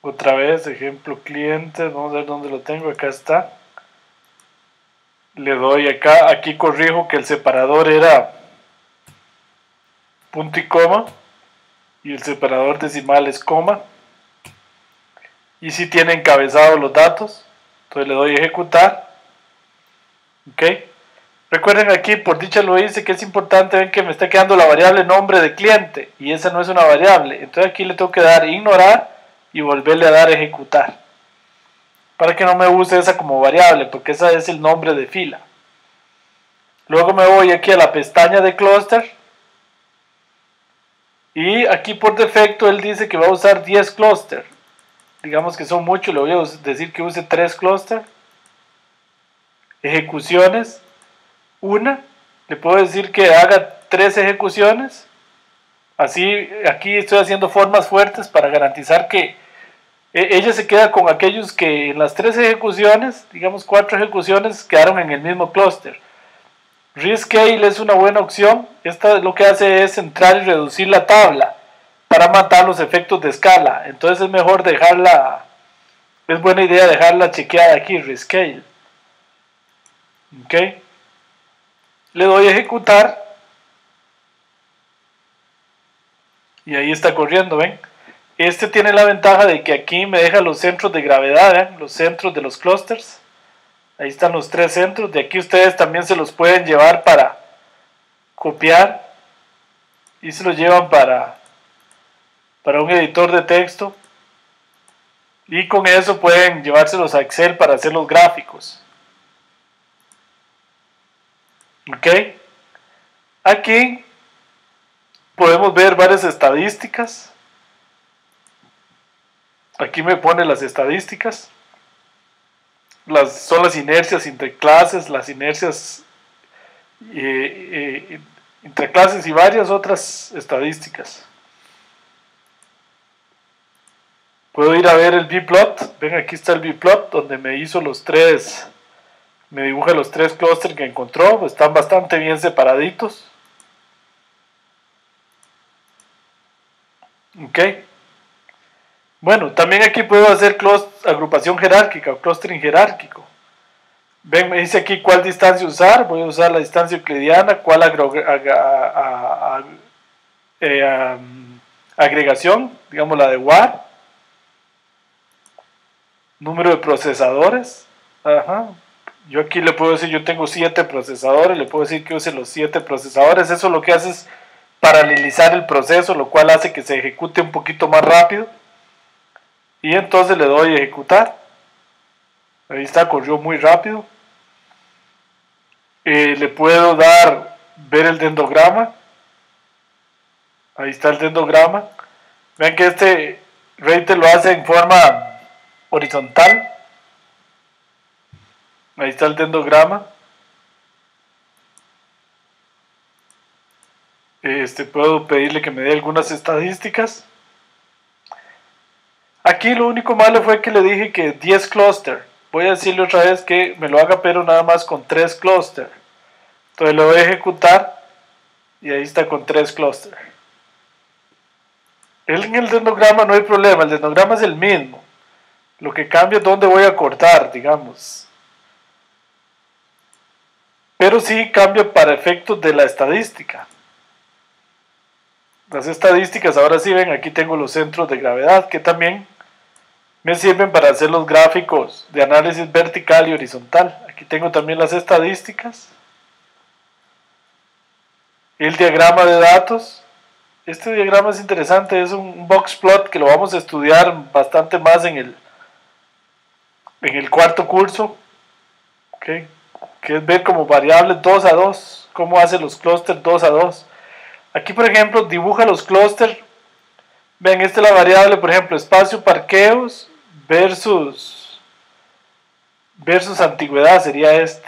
Otra vez, ejemplo clientes. Vamos a ver dónde lo tengo. Acá está. Le doy acá. Aquí corrijo que el separador era punto y coma. Y el separador decimal es coma. Y si tiene encabezado los datos. Entonces le doy ejecutar. Ok. Recuerden aquí, por dicha lo hice, que es importante, ven que me está quedando la variable nombre de cliente y esa no es una variable. Entonces aquí le tengo que dar ignorar y volverle a dar ejecutar para que no me use esa como variable, porque esa es el nombre de fila. Luego me voy aquí a la pestaña de clúster y aquí por defecto él dice que va a usar 10 clúster. Digamos que son muchos, le voy a decir que use 3 clúster. Ejecuciones, una, le puedo decir que haga 3 ejecuciones. Así, aquí estoy haciendo formas fuertes para garantizar que ella se queda con aquellos que en las 3 ejecuciones, digamos 4 ejecuciones, quedaron en el mismo clúster. Rescale es una buena opción. Esta lo que hace es entrar y reducir la tabla para matar los efectos de escala. Entonces es mejor dejarla, es buena idea dejarla chequeada aquí, Rescale. Ok. Le doy a ejecutar. Y ahí está corriendo, ¿ven? Este tiene la ventaja de que aquí me deja los centros de gravedad, ¿ven? Los centros de los clústeres. Ahí están los 3 centros. De aquí ustedes también se los pueden llevar para copiar. Y se los llevan para un editor de texto. Y con eso pueden llevárselos a Excel para hacer los gráficos. Ok. Aquí podemos ver varias estadísticas. Aquí me pone las estadísticas. Son las inercias entre clases, las inercias entre clases y varias otras estadísticas. Puedo ir a ver el bplot. Ven, aquí está el bplot donde me hizo los 3, me dibuja los 3 clústeres que encontró. Están bastante bien separaditos. Ok. Bueno, también aquí puedo hacer agrupación jerárquica o clustering jerárquico. Ven, me dice aquí cuál distancia usar. Voy a usar la distancia euclidiana, cuál agregación, digamos la de WAR. Número de procesadores. Ajá. Yo aquí le puedo decir, yo tengo 7 procesadores, le puedo decir que use los 7 procesadores. Eso lo que hace es paralelizar el proceso, lo cual hace que se ejecute un poquito más rápido. Y entonces le doy a ejecutar. Ahí está, corrió muy rápido. Le puedo ver el dendrograma. Ahí está el dendrograma. Vean que este Rater lo hace en forma horizontal. Ahí está el dendrograma. Puedo pedirle que me dé algunas estadísticas. Aquí lo único malo fue que le dije que 10 clúster. Voy a decirle otra vez que me lo haga, pero nada más con 3 clúster. Entonces lo voy a ejecutar y ahí está con 3 clúster. En el dendrograma no hay problema, el dendrograma es el mismo. Lo que cambia es dónde voy a cortar, digamos. Pero sí cambia para efectos de la estadística. Las estadísticas, ahora sí ven, aquí tengo los centros de gravedad que también me sirven para hacer los gráficos de análisis vertical y horizontal. Aquí tengo también las estadísticas. El diagrama de datos. Este diagrama es interesante, es un box plot que lo vamos a estudiar bastante más en el cuarto curso. Okay. Que es ver como variables 2 a 2, cómo hace los clústeres 2 a 2. Aquí, por ejemplo, dibuja los clústeres. Ven, esta es la variable, por ejemplo, espacio parqueos versus antigüedad sería este.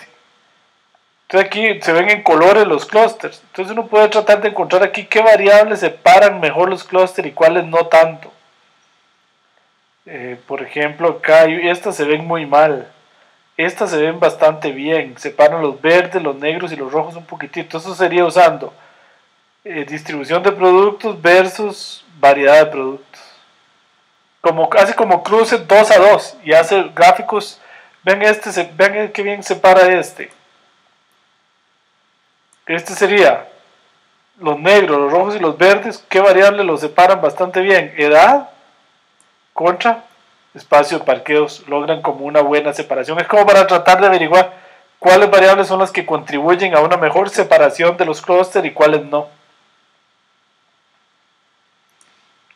Entonces aquí se ven en colores los clústeres. Entonces uno puede tratar de encontrar aquí qué variables separan mejor los clústeres y cuáles no tanto. Por ejemplo, acá estas se ven muy mal. Estas se ven bastante bien. Separan los verdes, los negros y los rojos un poquitito. Eso sería usando distribución de productos versus variedad de productos. Hace como cruces 2 a 2 y hace gráficos. Ven ven qué bien separa este. Este sería los negros, los rojos y los verdes. ¿Qué variables los separan bastante bien? Edad contra espacio de parqueos. Logran como una buena separación. Es como para tratar de averiguar cuáles variables son las que contribuyen a una mejor separación de los clústeres y cuáles no.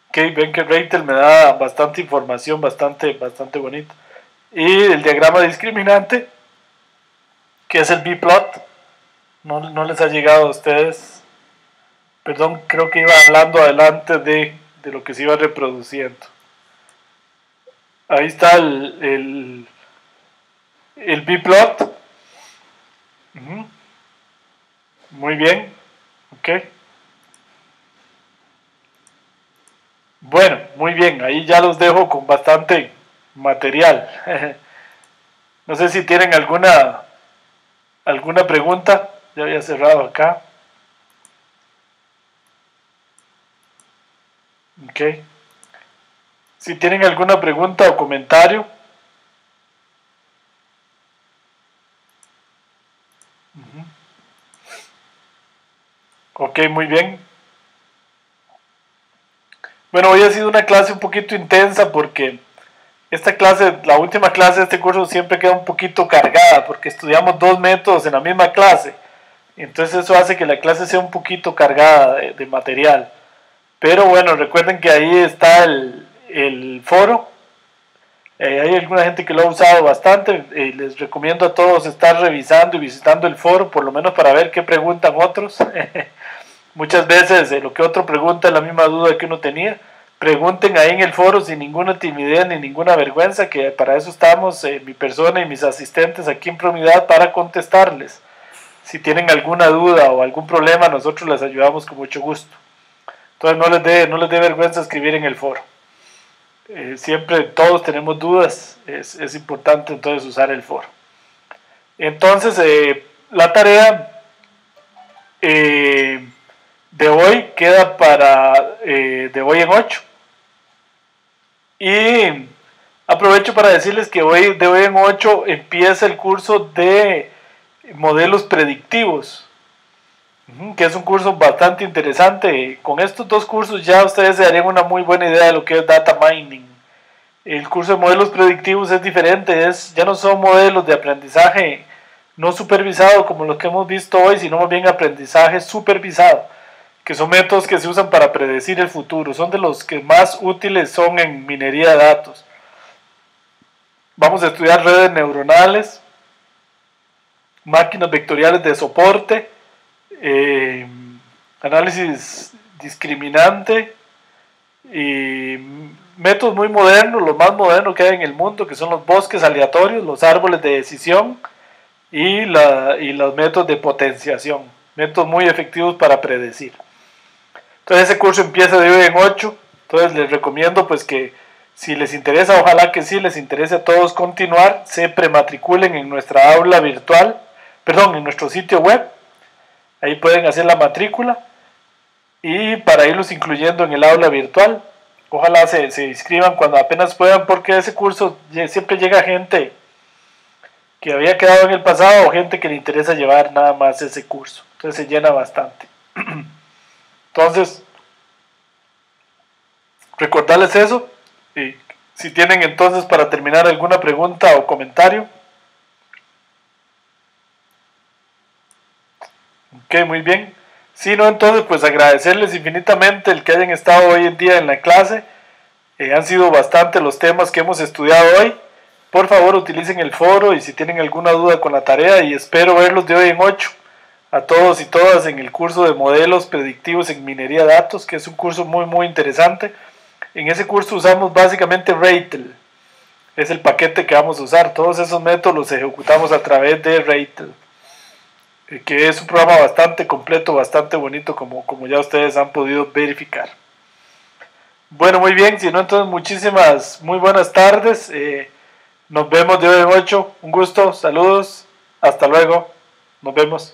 Ok, ven que Rater me da bastante información, bastante bonita. y el diagrama discriminante, que es el B-plot. No les ha llegado a ustedes. Perdón, creo que iba hablando adelante de lo que se iba reproduciendo. Ahí está el B-plot. Muy bien. Ok. Bueno, muy bien. Ahí ya los dejo con bastante material. No sé si tienen alguna pregunta. Ya había cerrado acá. Ok. Si tienen alguna pregunta o comentario. Ok, muy bien. Bueno, hoy ha sido una clase un poquito intensa porque esta clase, la última clase de este curso siempre queda un poquito cargada porque estudiamos 2 métodos en la misma clase. Entonces eso hace que la clase sea un poquito cargada de material. Pero bueno, recuerden que ahí está el foro. Hay alguna gente que lo ha usado bastante. Les recomiendo a todos estar revisando y visitando el foro, por lo menos para ver qué preguntan otros. Muchas veces lo que otro pregunta es la misma duda que uno tenía. Pregunten ahí en el foro sin ninguna timidez ni ninguna vergüenza, que para eso estamos mi persona y mis asistentes aquí en Promidad para contestarles. Si tienen alguna duda o algún problema, nosotros les ayudamos con mucho gusto. Entonces no les dé vergüenza escribir en el foro. Siempre todos tenemos dudas, es importante entonces usar el foro. Entonces la tarea de hoy queda para de hoy en 8. Y aprovecho para decirles que de hoy en 8 empieza el curso de modelos predictivos, que es un curso bastante interesante. Con estos 2 cursos ya ustedes se darían una muy buena idea de lo que es data mining. El curso de modelos predictivos es diferente, ya no son modelos de aprendizaje no supervisado como los que hemos visto hoy, sino más bien aprendizaje supervisado, que son métodos que se usan para predecir el futuro. Son de los que más útiles son en minería de datos. Vamos a estudiar redes neuronales, máquinas vectoriales de soporte, análisis discriminante y métodos muy modernos, los más modernos que hay en el mundo, que son los bosques aleatorios, los árboles de decisión y los métodos de potenciación, métodos muy efectivos para predecir. Entonces ese curso empieza de hoy en 8, entonces les recomiendo pues que si les interesa, ojalá que sí les interese a todos continuar, se prematriculen en nuestra aula virtual, en nuestro sitio web, ahí pueden hacer la matrícula y para irlos incluyendo en el aula virtual. Ojalá se inscriban cuando apenas puedan, porque ese curso siempre llega gente que había quedado en el pasado o gente que le interesa llevar nada más ese curso. Entonces se llena bastante. Entonces, recordarles eso. Y si tienen entonces para terminar alguna pregunta o comentario. Ok, muy bien. Si no, entonces pues agradecerles infinitamente el que hayan estado hoy en día en la clase. Han sido bastante los temas que hemos estudiado hoy. Por favor utilicen el foro y si tienen alguna duda con la tarea, y espero verlos de hoy en 8 a todos y todas en el curso de modelos predictivos en minería de datos, que es un curso muy interesante. En ese curso usamos básicamente RATL, es el paquete que vamos a usar. Todos esos métodos los ejecutamos a través de RATL, que es un programa bastante completo, bastante bonito, como ya ustedes han podido verificar. Bueno, muy bien, si no, entonces muchísimas, muy buenas tardes. Nos vemos de hoy en 8. Un gusto, saludos, hasta luego, nos vemos.